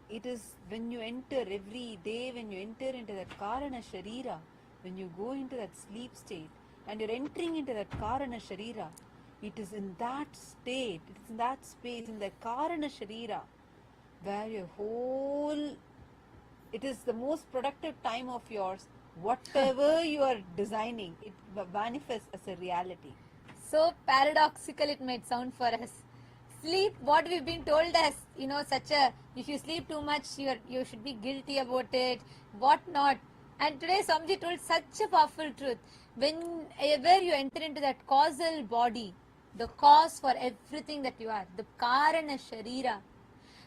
it is when you enter every day, when you enter into that Karana Sharira, when you go into that sleep state and you're entering into that Karana Sharira, It is in that state, it is in that space, in the Karana Sharira, where your whole, it is the most productive time of yours. Whatever you are designing, it manifests as a reality. So paradoxical it might sound for us. Sleep, what we've been told as, such a, if you sleep too much, you should be guilty about it, what not. And today Swamiji told such a powerful truth. Whenever you enter into that causal body, the cause for everything that you are, the Karana Sharira,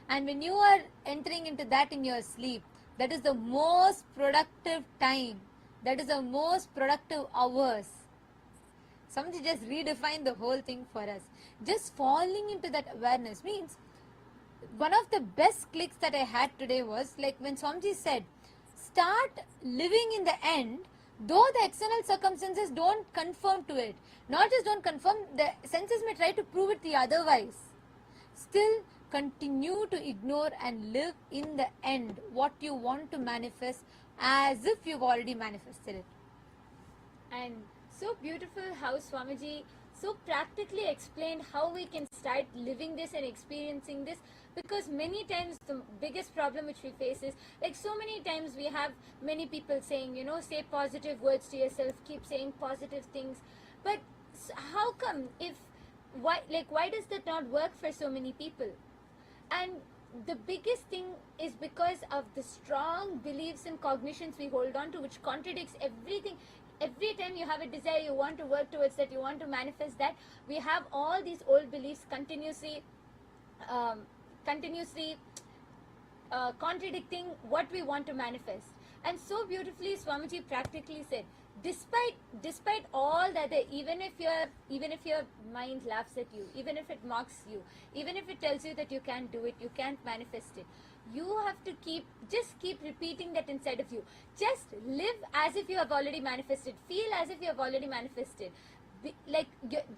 and when you are entering into that in your sleep, that is the most productive time, that is the most productive hours. Somebody just redefine the whole thing for us. Just falling into that awareness means, one of the best clicks that I had today was like when Swamiji said, start living in the end, though the external circumstances don't conform to it. Not just don't conform, the senses may try to prove it the otherwise. Still continue to ignore and live in the end what you want to manifest as if you've already manifested it. And so beautiful how Swamiji so practically explained how we can start living this and experiencing this, because many times the biggest problem which we face is, like so many times we have many people saying, say positive words to yourself, keep saying positive things, but how come why does that not work for so many people? And the biggest thing is because of the strong beliefs and cognitions we hold on to, which contradicts everything. Every time you have a desire, you want to work towards that, you want to manifest that, we have all these old beliefs continuously contradicting what we want to manifest. And so beautifully Swamiji practically said, despite all that, even if your mind laughs at you, even if it mocks you, even if it tells you that you can't do it, you can't manifest it, you have to keep repeating that inside of you. Just live as if you have already manifested. Feel as if you have already manifested.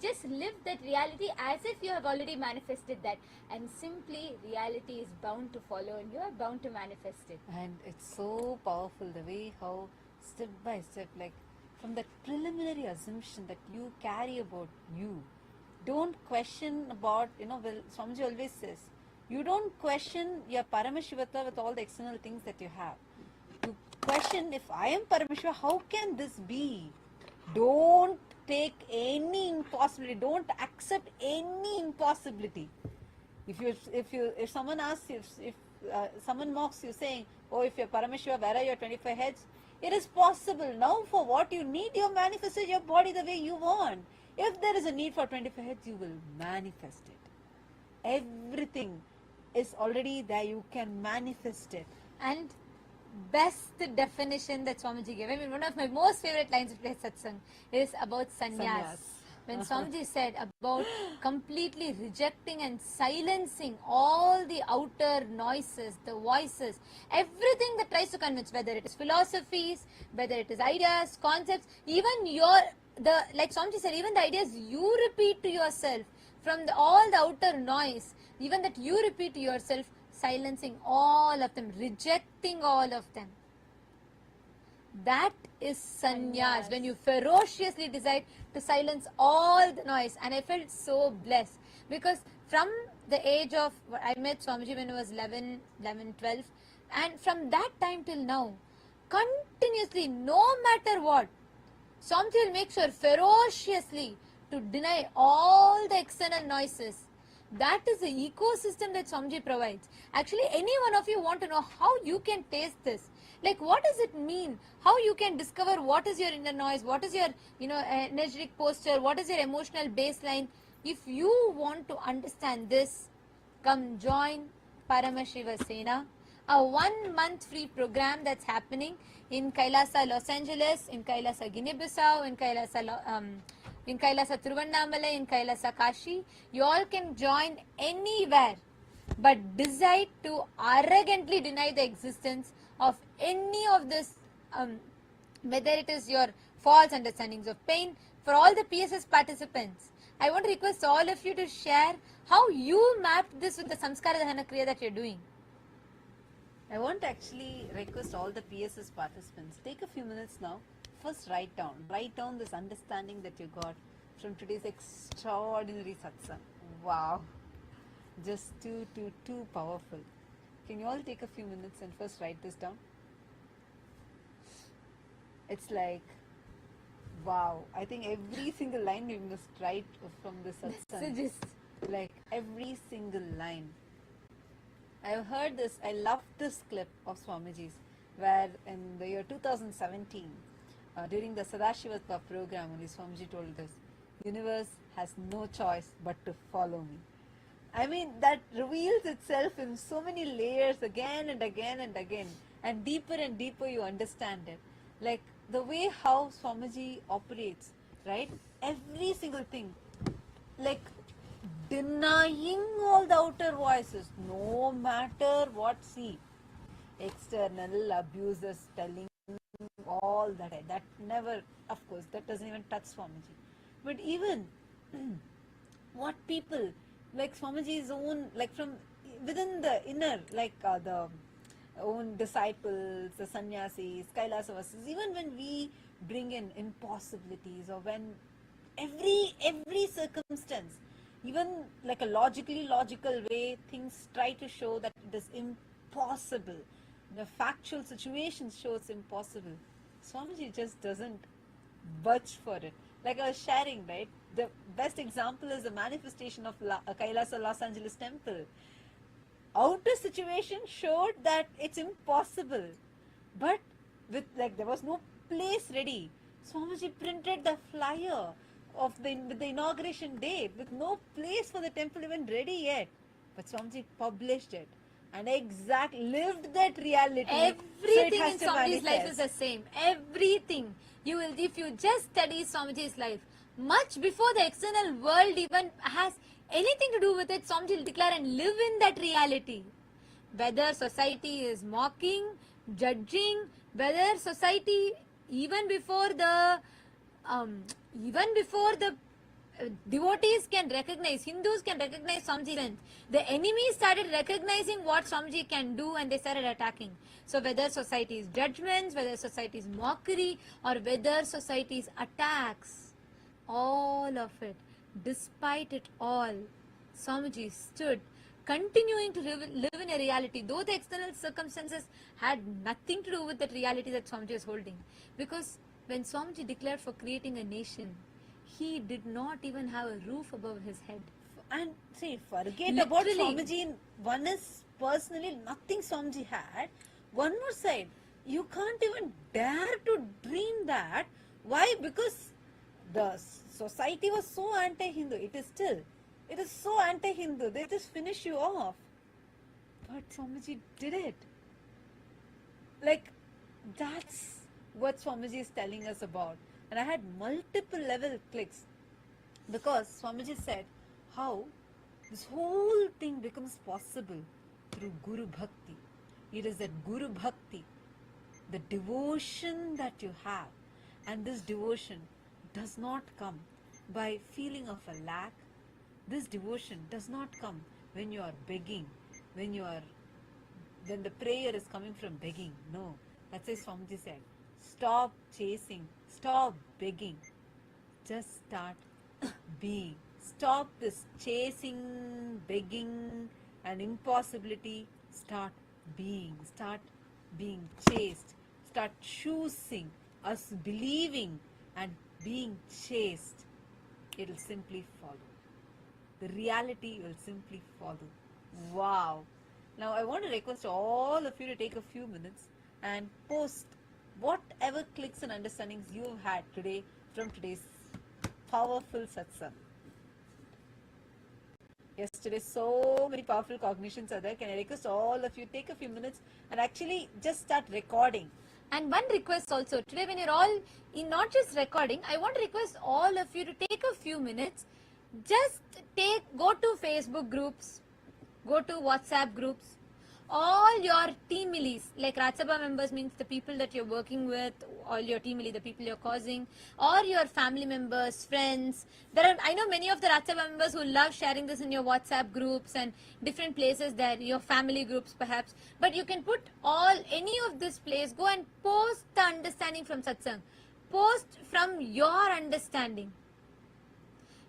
Just live that reality as if you have already manifested that. And simply reality is bound to follow and you are bound to manifest it. And it's so powerful the way how step by step, like from the preliminary assumption that you carry about you, don't question about, Swamiji always says, you don't question your Paramashivata with all the external things that you have. You question, if I am Paramashiva, how can this be? Don't take any impossibility. Don't accept any impossibility. If someone asks you, if someone mocks you saying, oh, if you're Paramashiva, where are your 25 heads? It is possible. Now for what you need, you manifested your body the way you want. If there is a need for 25 heads, you will manifest it. Everything is already there. You can manifest it. And best definition that Swamiji gave, one of my most favorite lines of Satsang is about sannyas. When Swamiji said about completely rejecting and silencing all the outer noises, the voices, everything that tries to convince, whether it is philosophies, whether it is ideas, concepts, even like Swamiji said, even the ideas you repeat to yourself, from all the outer noise, even that you repeat to yourself, silencing all of them, rejecting all of them. That is sannyas, when you ferociously decide to silence all the noise. And I felt so blessed because from the age of, I met Swamiji when I was 11, 12, and from that time till now, continuously, no matter what, Swamiji will make sure ferociously to deny all the external noises. That is the ecosystem that Swamiji provides. Actually, any one of you want to know how you can taste this. Like, what does it mean? How you can discover what is your inner noise, what is your, energetic posture, what is your emotional baseline. If you want to understand this, come join Paramashiva Sena, a 1 month free program that's happening in Kailasa, Los Angeles, in Kailasa, Guinea-Bissau, in Kailasa Thiruvannamalai, in Kailasa Kashi. You all can join anywhere, but decide to arrogantly deny the existence of any of this, whether it is your false understandings of pain. For all the PSS participants, I want to request all of you to share how you mapped this with the Samskara Dahana Kriya that you're doing. I want to actually request all the PSS participants, take a few minutes now. First write down this understanding that you got from today's extraordinary satsang. Wow. Just too powerful. Can you all take a few minutes and first write this down? It's like, wow. I think every single line we must write from the satsang. So just Like every single line. I've heard this, I love this clip of Swamiji's, where in the year 2017, during the Sadashiva program, only Swamiji told us, universe has no choice but to follow me. I mean, that reveals itself in so many layers again and again and again, and deeper you understand it. Like the way how Swamiji operates, right? Every single thing, like denying all the outer voices, no matter what. See, external abuses, telling all that never, of course, that doesn't even touch Swamiji. But even what people, like Swamiji's own, like from within the inner, like the own disciples, the sannyasis, Kailasa'S, even when we bring in impossibilities, or when every circumstance, even like a logical way, things try to show that it is impossible. The factual situations show it's impossible. Swamiji just doesn't budge for it. Like I was sharing, right? The best example is the manifestation of Kailasa Los Angeles temple. Outer situation showed that it's impossible, but with like there was no place ready. Swamiji printed the flyer of with the inauguration date with no place for the temple even ready yet. But Swamiji published it and lived that reality. everything in Swamiji's life is the same. Everything. You will, if you just study Swamiji's life, much before the external world even has anything to do with it, Swamiji will declare and live in that reality. Whether society is mocking, judging, whether society even before the devotees can recognize, Hindus can recognize Swamiji's strength, the enemy started recognizing what Swamiji can do and they started attacking. So whether society's judgments, whether society's mockery, or whether society's attacks, all of it, despite it all, Swamiji stood, continuing to live in a reality, though the external circumstances had nothing to do with that reality that Swamiji was holding. Because when Swamiji declared for creating a nation, he did not even have a roof above his head. And see, forget Literally. about Swamiji. One is personally nothing Swamiji had. One more side, you can't even dare to dream that. Why? Because the society was so anti-Hindu. It is still. It is so anti-Hindu. They just finish you off. But Swamiji did it. Like, that's what Swamiji is telling us about. And I had multiple level clicks. Because Swamiji said how this whole thing becomes possible through Guru Bhakti. It is that Guru Bhakti, the devotion that you have. And this devotion does not come by feeling of a lack. This devotion does not come when you are begging, when the prayer is coming from begging. No, that's why Swamiji said, stop chasing, stop begging, just start being. Stop this chasing, begging and impossibility. Start being chased. Start choosing, us believing and being chased. It will simply follow. The reality will simply follow. Wow. Now I want to request all of you to take a few minutes and post whatever clicks and understandings you have had today from today's powerful satsang. Yesterday, so many powerful cognitions are there. Can I request all of you take a few minutes and actually just start recording? And one request also, today when you're all in not just recording, I want to request all of you to take a few minutes, just go to Facebook groups, go to WhatsApp groups, all your team millis, like Rajya Sabha members means the people that you're working with, all your team milli, the people you're causing, or your family members, friends. I know many of the Rajya Sabha members who love sharing this in your WhatsApp groups and different places there, your family groups perhaps. But you can put any of this place, go and post the understanding from Satsang. Post from your understanding.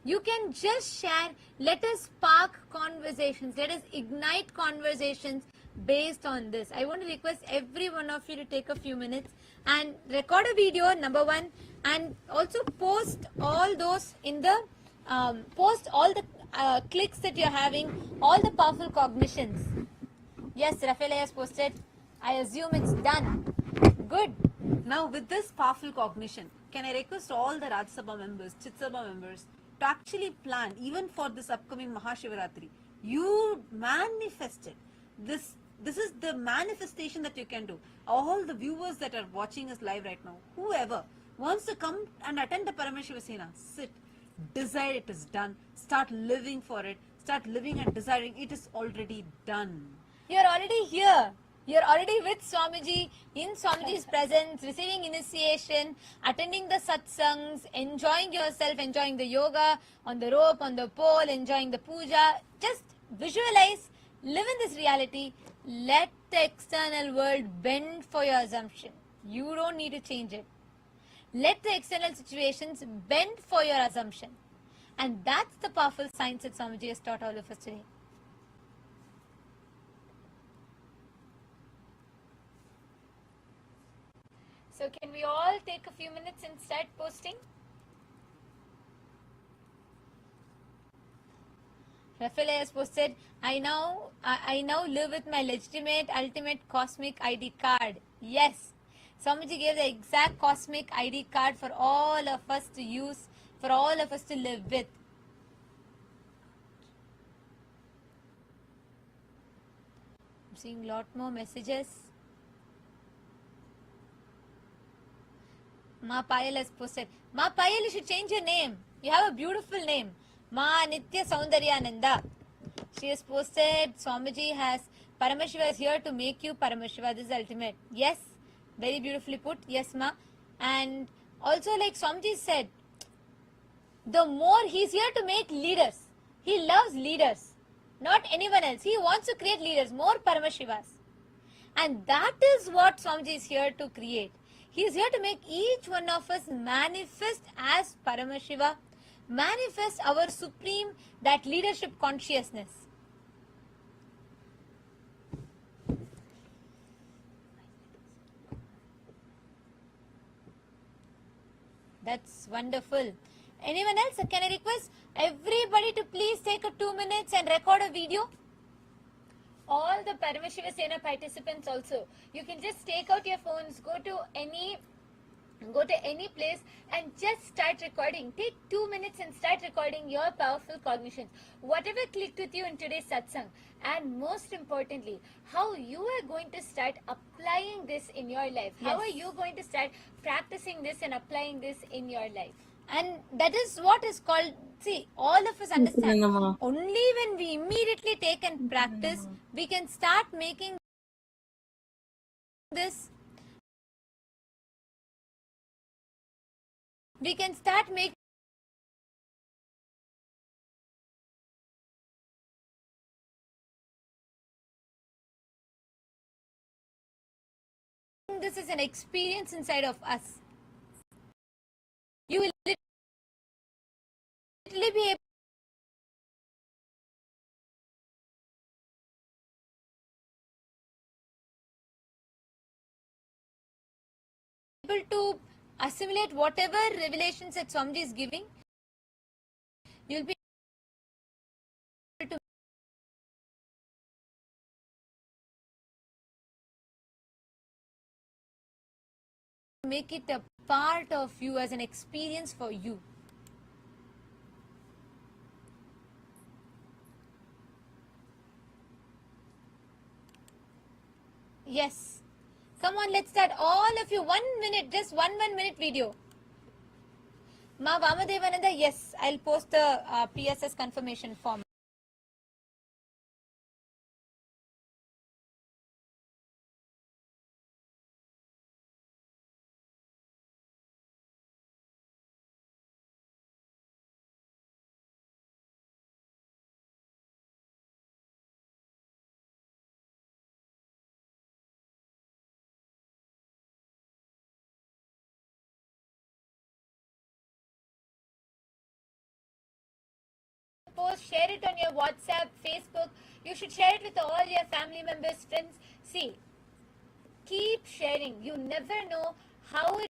You can just share. Let us spark conversations. Let us ignite conversations based on this. I want to request every one of you to take a few minutes and record a video, number one, and also post all those in the post all the clicks that you're having, all the powerful cognitions. Yes, Rafael has posted. I assume it's done. Good. Now, with this powerful cognition, can I request all the Rajya Sabha members, Chit Sabha members to actually plan, even for this upcoming Maha Shivaratri, you manifest it. This is the manifestation that you can do. All the viewers that are watching us live right now, whoever wants to come and attend the Paramashiva Sena, sit, desire it is done, start living for it, start living and desiring it is already done. You're already here. You're already with Swamiji, in Swamiji's presence, receiving initiation, attending the satsangs, enjoying yourself, enjoying the yoga, on the rope, on the pole, enjoying the puja. Just visualize, live in this reality. Let the external world bend for your assumption. You don't need to change it. Let the external situations bend for your assumption. And that's the powerful science that Swamiji has taught all of us today. So can we all take a few minutes and start posting? Rafael has posted, I now live with my legitimate, ultimate cosmic ID card. Yes. Swamiji gave the exact cosmic ID card for all of us to use, for all of us to live with. I'm seeing a lot more messages. Ma Payal has posted. Ma Payal, you should change your name. You have a beautiful name. Ma Nitya Saundaryananda. She has posted, Swamiji has, Paramashiva is here to make you Paramashiva. This is ultimate. Yes, very beautifully put. Yes, Ma. And also, like Swamiji said, the more he's here to make leaders. He loves leaders, not anyone else. He wants to create leaders, more Paramashivas. And that is what Swamiji is here to create. He is here to make each one of us manifest as Paramashiva, manifest our supreme, that leadership consciousness. That's wonderful. Anyone else? Can I request everybody to please take a 2 minutes and record a video? All the Paramashiva Sena participants also. You can just take out your phones, go to any place and just start recording. Take 2 minutes and start recording your powerful cognitions. Whatever clicked with you in today's satsang. And most importantly, how you are going to start applying this in your life. How are you going to start practicing this and applying this in your life? And that is what is called, see, all of us understand, only when we immediately take and practice, we can start making this, we can start making this as an experience inside of us. You will literally be able to assimilate whatever revelations that Swamiji is giving. You'll be able to make it a part of you as an experience for you. Yes. Come on, let's start. All of you, 1 minute, just one minute video. Ma Vamadevananda, yes, I'll post the PSS confirmation form. post, share it on your WhatsApp, Facebook. You should share it with all your family members, friends. See, keep sharing. You never know how it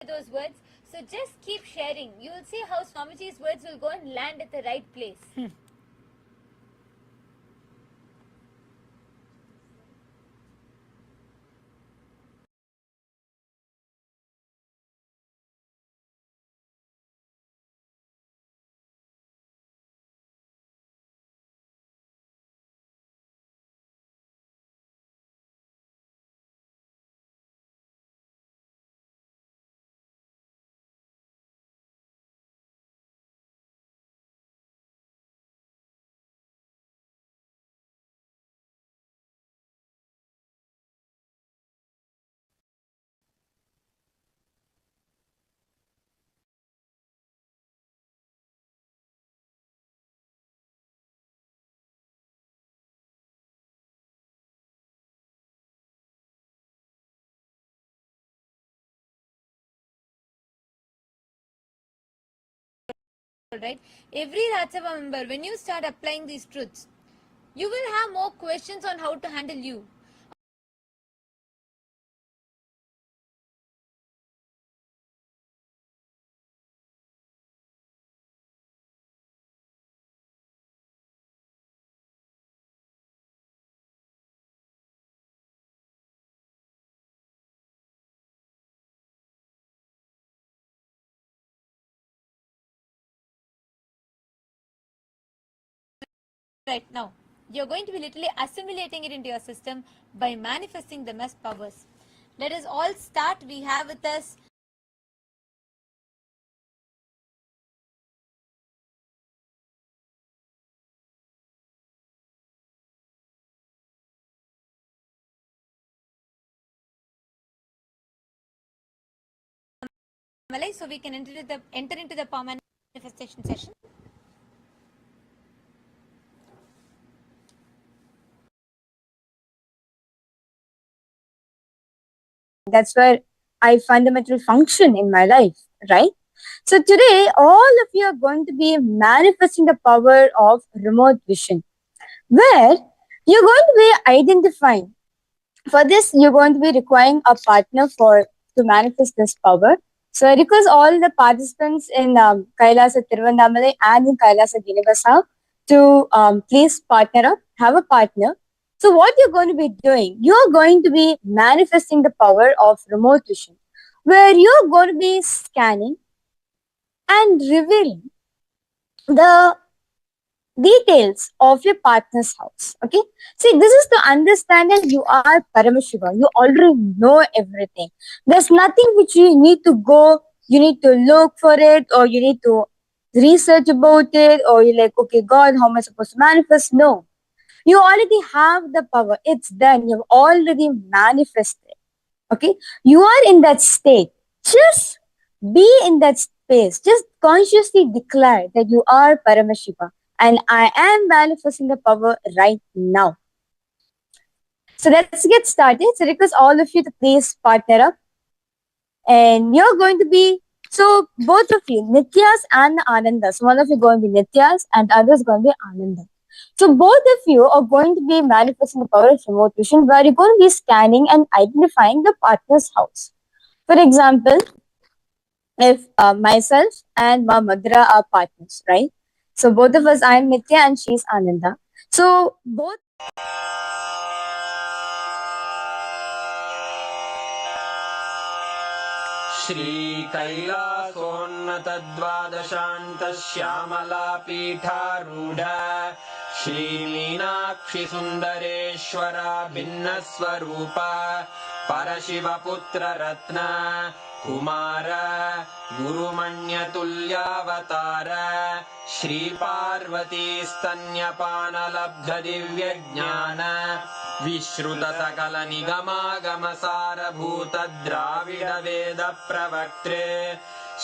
those words. So just keep sharing. You will see how Swamiji's words will go and land at the right place. Right? Every Rajasabha member, when you start applying these truths, you will have more questions on how to handle you. Right now, you're going to be literally assimilating it into your system by manifesting them as powers. Let us all start. We have with us Malay, so we can enter into the power manifestation session. That's where I fundamentally function in my life, right? So today, all of you are going to be manifesting the power of remote vision, where you're going to be identifying. For this, you're going to be requiring a partner to manifest this power. So I request all the participants in Kailasa Tiruvannamale and in Kailasa Ginivasa to please partner up, have a partner. So what you're going to be doing, you're going to be manifesting the power of remote vision, where you're going to be scanning and revealing the details of your partner's house. Okay. See, this is to understand that you are Paramashiva. You already know everything. There's nothing which you need to go, you need to look for it, or you need to research about it, or you're like, okay, God, how am I supposed to manifest? No. You already have the power. It's done. You've already manifested. Okay. You are in that state. Just be in that space. Just consciously declare that you are Paramashiva and I am manifesting the power right now. So let's get started. So request all of you to please partner up. And you're going to be, so both of you, Nityas and Anandas. One of you going to be Nityas and the other is going to be Ananda. So both of you are going to be manifesting the power of remote vision, where you're going to be scanning and identifying the partner's house. For example, if myself and Ma Madra are partners, right? So both of us, I am Nitya and she's Ananda. So both श्रीकैलासोन्नतद्वादशान्तश्यामलापीठारूढ श्रीमीनाक्षिसुन्दरेश्वरा भिन्नस्वरूपा परशिवपुत्ररत्न Kumar गुरुमण्यतुल्यावतार श्रीपार्वतीस्तन्यपानलब्धदिव्यज्ञान विश्रुत सकल निगमागम सारभूत द्राविड वेद प्रवक्त्रे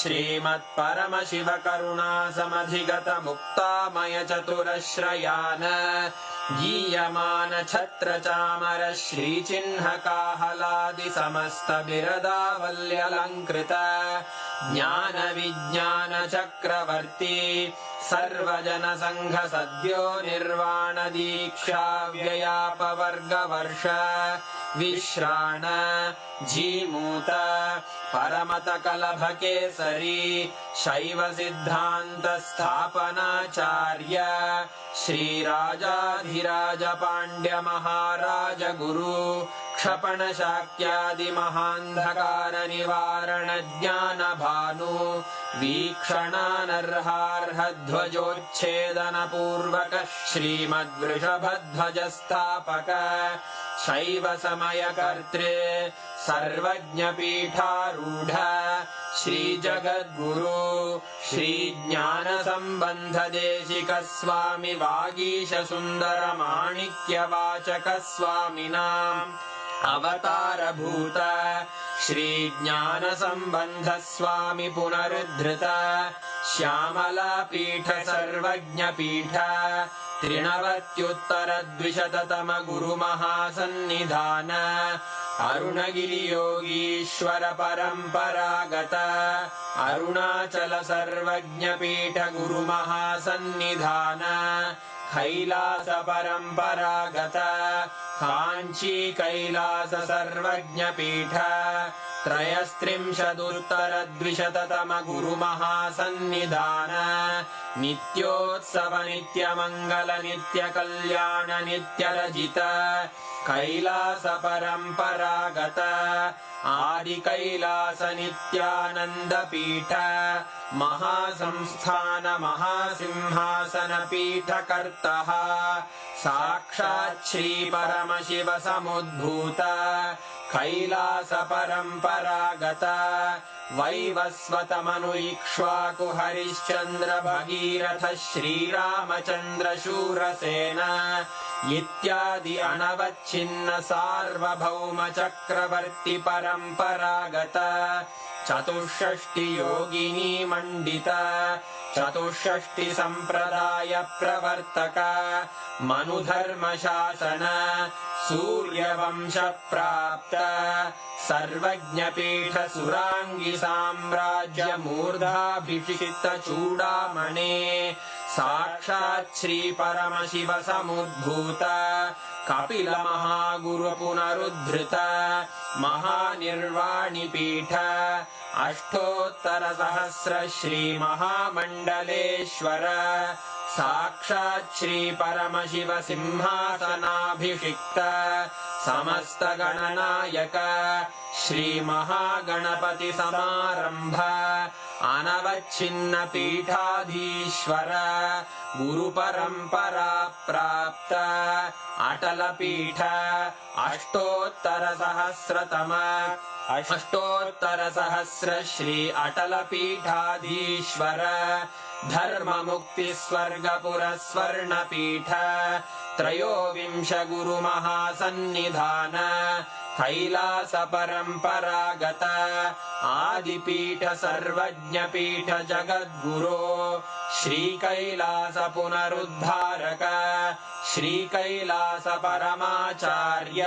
श्रीमत् परमशिव करुणा समधिगत मुक्तामय चतुरश्रयान गीयमान छत्र चामर श्रीचिह्न काहलादि समस्त बिरदावल्यलङ्कृत ज्ञान विज्ञान चक्रवर्ती सर्वजन संघ सद्यो निर्वाण दीक्षा व्ययापवर्गवर्ष विश्राण जीमूत परमत कलभ केसरी शैव सिद्धांत स्थापनाचार्य श्रीराजाधिराज पांड्य महाराज गुरु क्षपण शाक्यादि महांधकार निवारण ज्ञान भानु वीक्षणानर्हार्ह ध्वजोच्छेदन पूर्वक श्रीमद्वृषभध्वज स्थापक शैव समय कर्त्रे सर्वज्ञ पीठारूढ़ श्री जगद्गुरु श्री ज्ञान संबंध देशिक स्वामी वागीश सुंदर माणिक्य वाचक स्वामिनां अवतार भूत श्री ज्ञान संबंध स्वामी पुनरुद्धृत श्यामला पीठ सर्वज्ञ पीठ त्रिनवत्युत्तर द्विशततम गुरु महासन्निधान अरुणगिरि योगीश्वर परंपरागत अरुणाचल सर्वज्ञ पीठ गुरु महासन्निधान कैलास परंपरागत कांची कैलास सर्वज्ञ पीठ त्रयस्त्रिंशदुत्तर द्विशततम गुरु महासन्निधान नित्योत्सव नित्य मंगल नित्य कल्याण नित्य रजित कैलास परंपरागत आदि कैलास नित्यानंद पीठ महासंस्थान महासिंहासन पीठ कर्तः साक्षात् श्री परमशिव समुद्भूत कैलास परंपरागत वैवस्वत मनु इक्ष्वाकु हरिश्चंद्र भगीरथ श्रीरामचंद्र शूरसेन इत्यादि अनवच्छिन्न सार्वभौम चक्रवर्ती परंपरागत चतुष्षष्टि योगिनी मंडित चतुष्षष्टि संप्रदाय प्रवर्तक मनुधर्म शासन सूर्यवंश प्राप्त सर्वज्ञ पीठ सुरांगी साम्राज्य मूर्धाभिषिक्त चूड़ामणे साक्षात् श्री परमशिव समुद्भूत कपिल महागुरु पुनरुद्धृत महानिर्वाणि पीठ अष्टोत्तर सहस्र श्री महामंडलेश्वर साक्षात् श्री परमशिव सिंहासनाभिषिक्त समस्त गणनायक श्री महागणपति समारंभ अनवच्छिन्न पीठाधीश्वर गुरु परंपरा प्राप्त अटल पीठ अष्टोत्तर सहस्र श्री अटल पीठाधीश्वर धर्म मुक्ति स्वर्गपुर स्वर्ण पीठ त्रयोविंश गुरु महासन्निधान कैलास परंपरागत आदिपीठ सर्वज्ञ पीठ जगद्गुरो श्री कैलास पुनरुद्धारक श्री कैलास परमाचार्य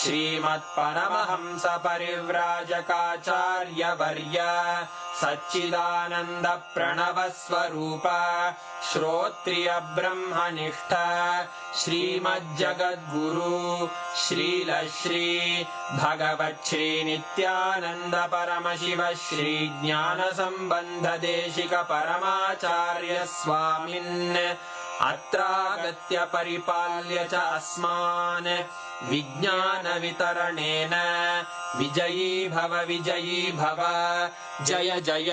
श्रीमत् परमहंस परिव्राजकाचार्य वर्य सच्चिदानंद प्रणव स्वरूप श्रोत्रिय ब्रह्मनिष्ठ श्रीमज्जगद्गुरु श्रील श्री भगवत् श्री नित्यानंद परमशिव श्री ज्ञान संबंध देशिक परमाचार्य स्वामिन् अत्रागत्य परिपाल्य च अस्मान् विज्ञान वितरणेन विजयी भव जय जय।